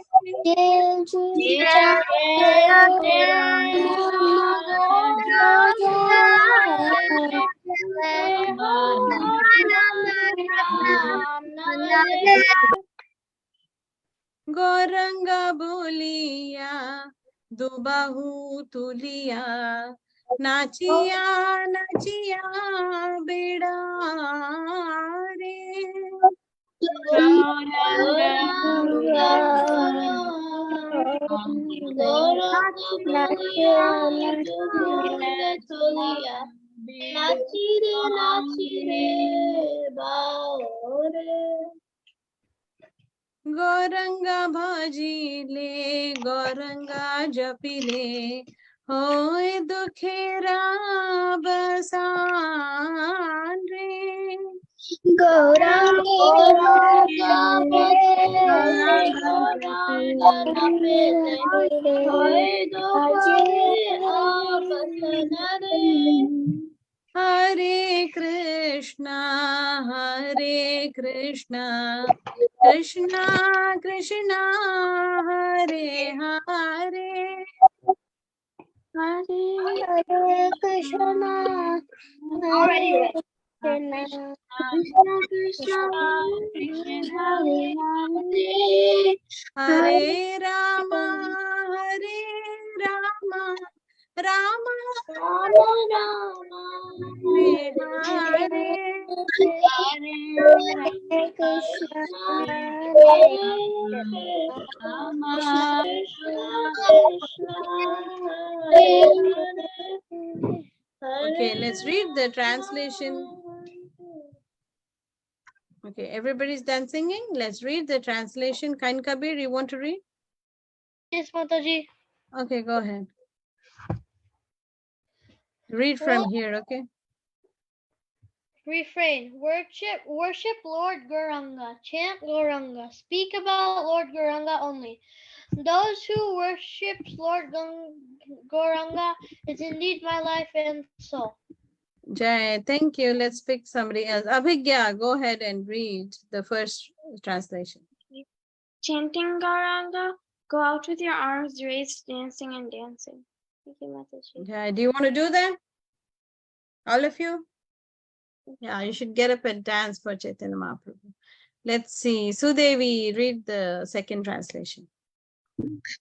Gauranga boliya dubahu tuliya nachiya nachiya bidare. Gauranga bhajile, Gauranga japile, hoy dukhera basan re. Hare Krishna, Krishna Krishna, Hare Hare. Hare Krishna. Already read. Hare Rama, Rama Hare Hare. Okay, let's read the translation. Okay, everybody's done singing. Let's read the translation. Kind Kabir, you want to read? Yes, Mataji. Okay, go ahead. Read from here, okay? Refrain. Worship Lord Gauranga. Chant Gauranga. Speak about Lord Gauranga only. Those who worship Lord Gauranga is indeed my life and soul. Jai, thank you. Let's pick somebody else. Abhigya, go ahead and read the first translation. Chanting Gauranga, go out with your arms raised, dancing and dancing. Thank you, Mataji. Jai, do you want to do that? All of you? Yeah, you should get up and dance for Chaitanya Mahaprabhu. Let's see. Sudevi, read the second translation.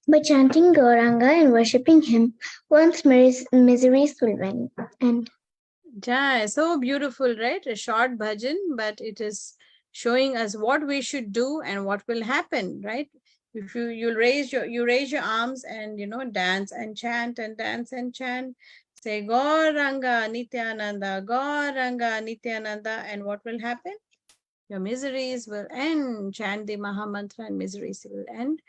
By chanting Gauranga and worshipping him, one's miseries will end. Jai, so beautiful, right? A short bhajan, but it is showing us what we should do and what will happen, right? If you raise your arms and dance and chant and dance and chant, say Gauranga Nityananda, Gauranga Nityananda, and what will happen? Your miseries will end. Chant the Mahamantra and miseries will end.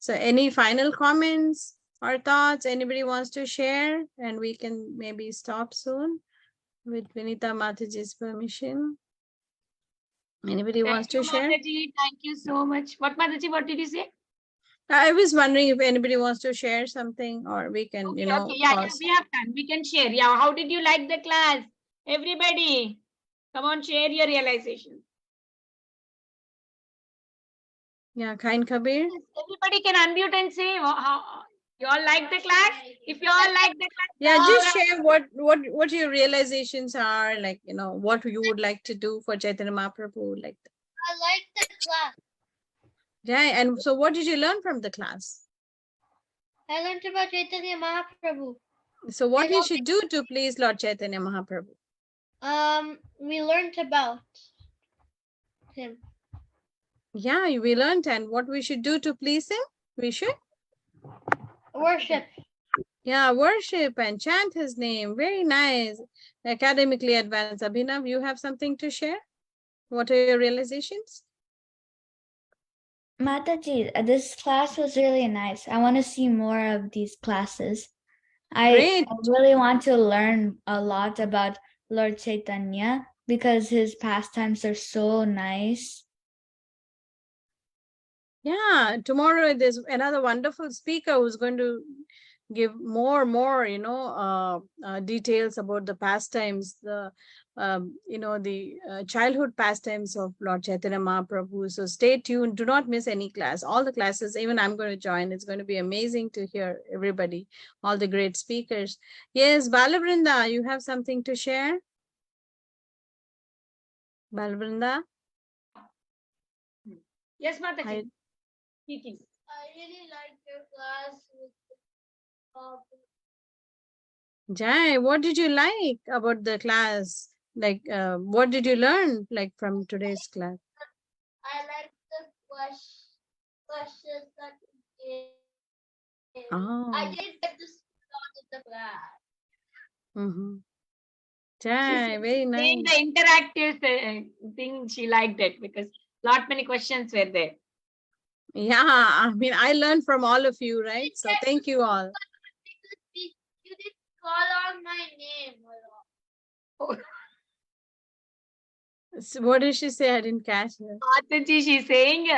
So any final comments or thoughts anybody wants to share? And we can maybe stop soon with Vinita Mataji's permission. Anybody wants to share? Mataji, thank you so much. What Mataji, what did you say? I was wondering if anybody wants to share something, or we can, Okay, yeah, we have time. We can share. Yeah, how did you like the class? Everybody, come on, share your realization. Yeah, Khain Kabir. Everybody can unmute and say how you all like the class. If you all like the class, yeah, just share what your realizations are, like what you would like to do for Chaitanya Mahaprabhu, like that. I like the class. Yeah, and so what did you learn from the class? I learned about Chaitanya Mahaprabhu. So what we should do to please Lord Chaitanya Mahaprabhu? We learned about him. Yeah, we learned, and what we should do to please him? We should worship. Yeah, worship and chant his name. Very nice. Academically advanced. Abhinav, you have something to share? What are your realizations? Mataji, this class was really nice. I want to see more of these classes. I really want to learn a lot about Lord Chaitanya because his pastimes are so nice. Yeah, tomorrow there's another wonderful speaker who's going to give more details about the pastimes, the childhood pastimes of Lord Chaitanya Mahaprabhu. So stay tuned. Do not miss any class. All the classes, even I'm going to join. It's going to be amazing to hear everybody, all the great speakers. Yes, Balabrinda, you have something to share? Balabrinda? Yes, Mataji. I really like your class. Jai, what did you like about the class? Like, what did you learn from today's class? I like the questions that you gave. Oh. I didn't get to start with the class. Mm-hmm. Jai, very nice. The interactive thing, she liked it because lot many questions were there. Yeah, I mean, I learned from all of you, right? So thank you all. You didn't call on my name. So what did she say? I didn't catch her. Mataji, she's saying,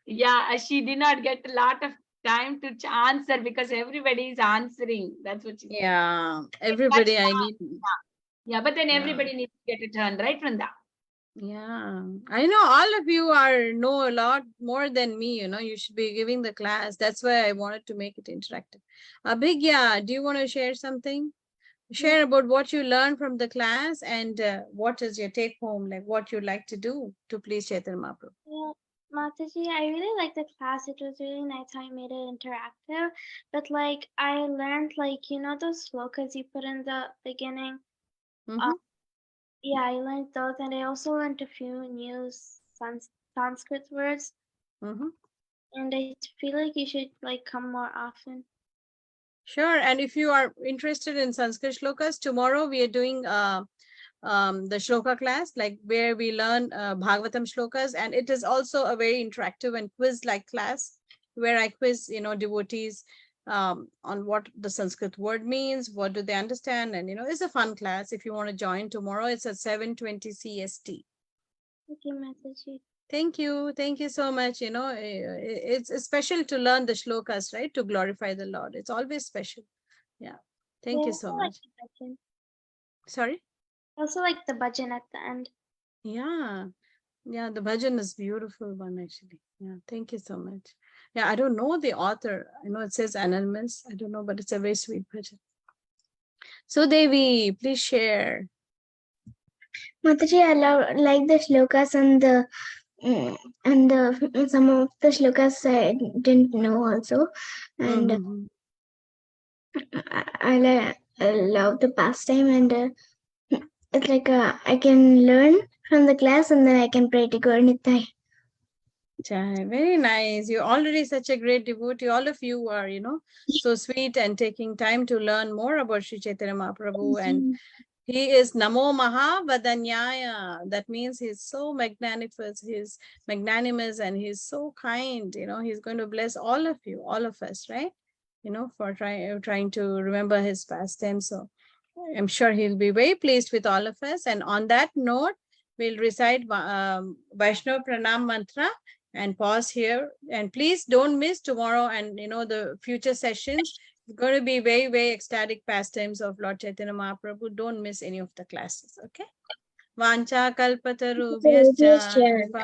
yeah, she did not get a lot of time to answer because everybody is answering. That's what she said. Yeah, everybody I need. Yeah, but then everybody needs to get a turn, right, Vrunda? Yeah, I know all of you know a lot more than me, you should be giving the class. That's why I wanted to make it interactive. Abhigya, do you want to share something? Share about what you learned from the class and what is your take home, like what you'd like to do to please Chaitanya Mahaprabhu. Yeah, Mataji, I really liked the class. It was really nice how you made it interactive. But I learned those slokas you put in the beginning. Mm-hmm. Yeah, I learned those, and I also learned a few new Sanskrit words. Mm-hmm. And I feel like you should come more often. Sure, and if you are interested in Sanskrit shlokas, tomorrow we are doing the shloka class, where we learn Bhagavatam shlokas, and it is also a very interactive and quiz-like class where I quiz devotees on what the Sanskrit word means, what do they understand, and it's a fun class. If you want to join tomorrow, it's at 7:20 CST. Thank you, Mataji. Thank you so much. It's special to learn the shlokas, right, to glorify the Lord. It's always special. Yeah, thank you so much. Sorry, Also like the bhajan at the end. Yeah. Yeah, the bhajan is beautiful one actually. Yeah, thank you so much. Yeah, I don't know the author. I know it says anonymous. I don't know, but it's a very sweet bhajan. So Devi, please share. Mataji, I like the shlokas and some of the shlokas I didn't know also, and I love the pastime, and it's like I can learn from the class and then I can pray to Gaur Nitai. Very nice. You're already such a great devotee. All of you are, so sweet and taking time to learn more about Sri Chaitanya Mahaprabhu. And he is Namo Mahavadanyaya. That means he's so magnanimous, he's magnanimous, and he's so kind. He's going to bless all of you, all of us, right? For trying to remember his pastime. So I'm sure he'll be very pleased with all of us. And on that note, we'll recite Vaishnav Pranam Mantra and pause here. And please don't miss tomorrow and the future sessions. It's going to be very, very ecstatic pastimes of Lord Chaitanya Mahaprabhu. Don't miss any of the classes, okay? Vancha kalpatarubhyascha kripa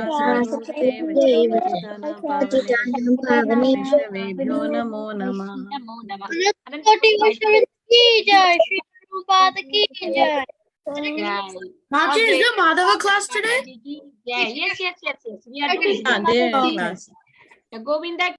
sindhubhyeva cha patitanam pavanebhyo Vaishnavebhyo namo namah. Namo Namah. Saraswati Vaishnavi ki jai, Shri Prabhupada ki jai. Yeah. Machi, is there Madhava class today? Yeah, yes. We are doing Their class. Govinda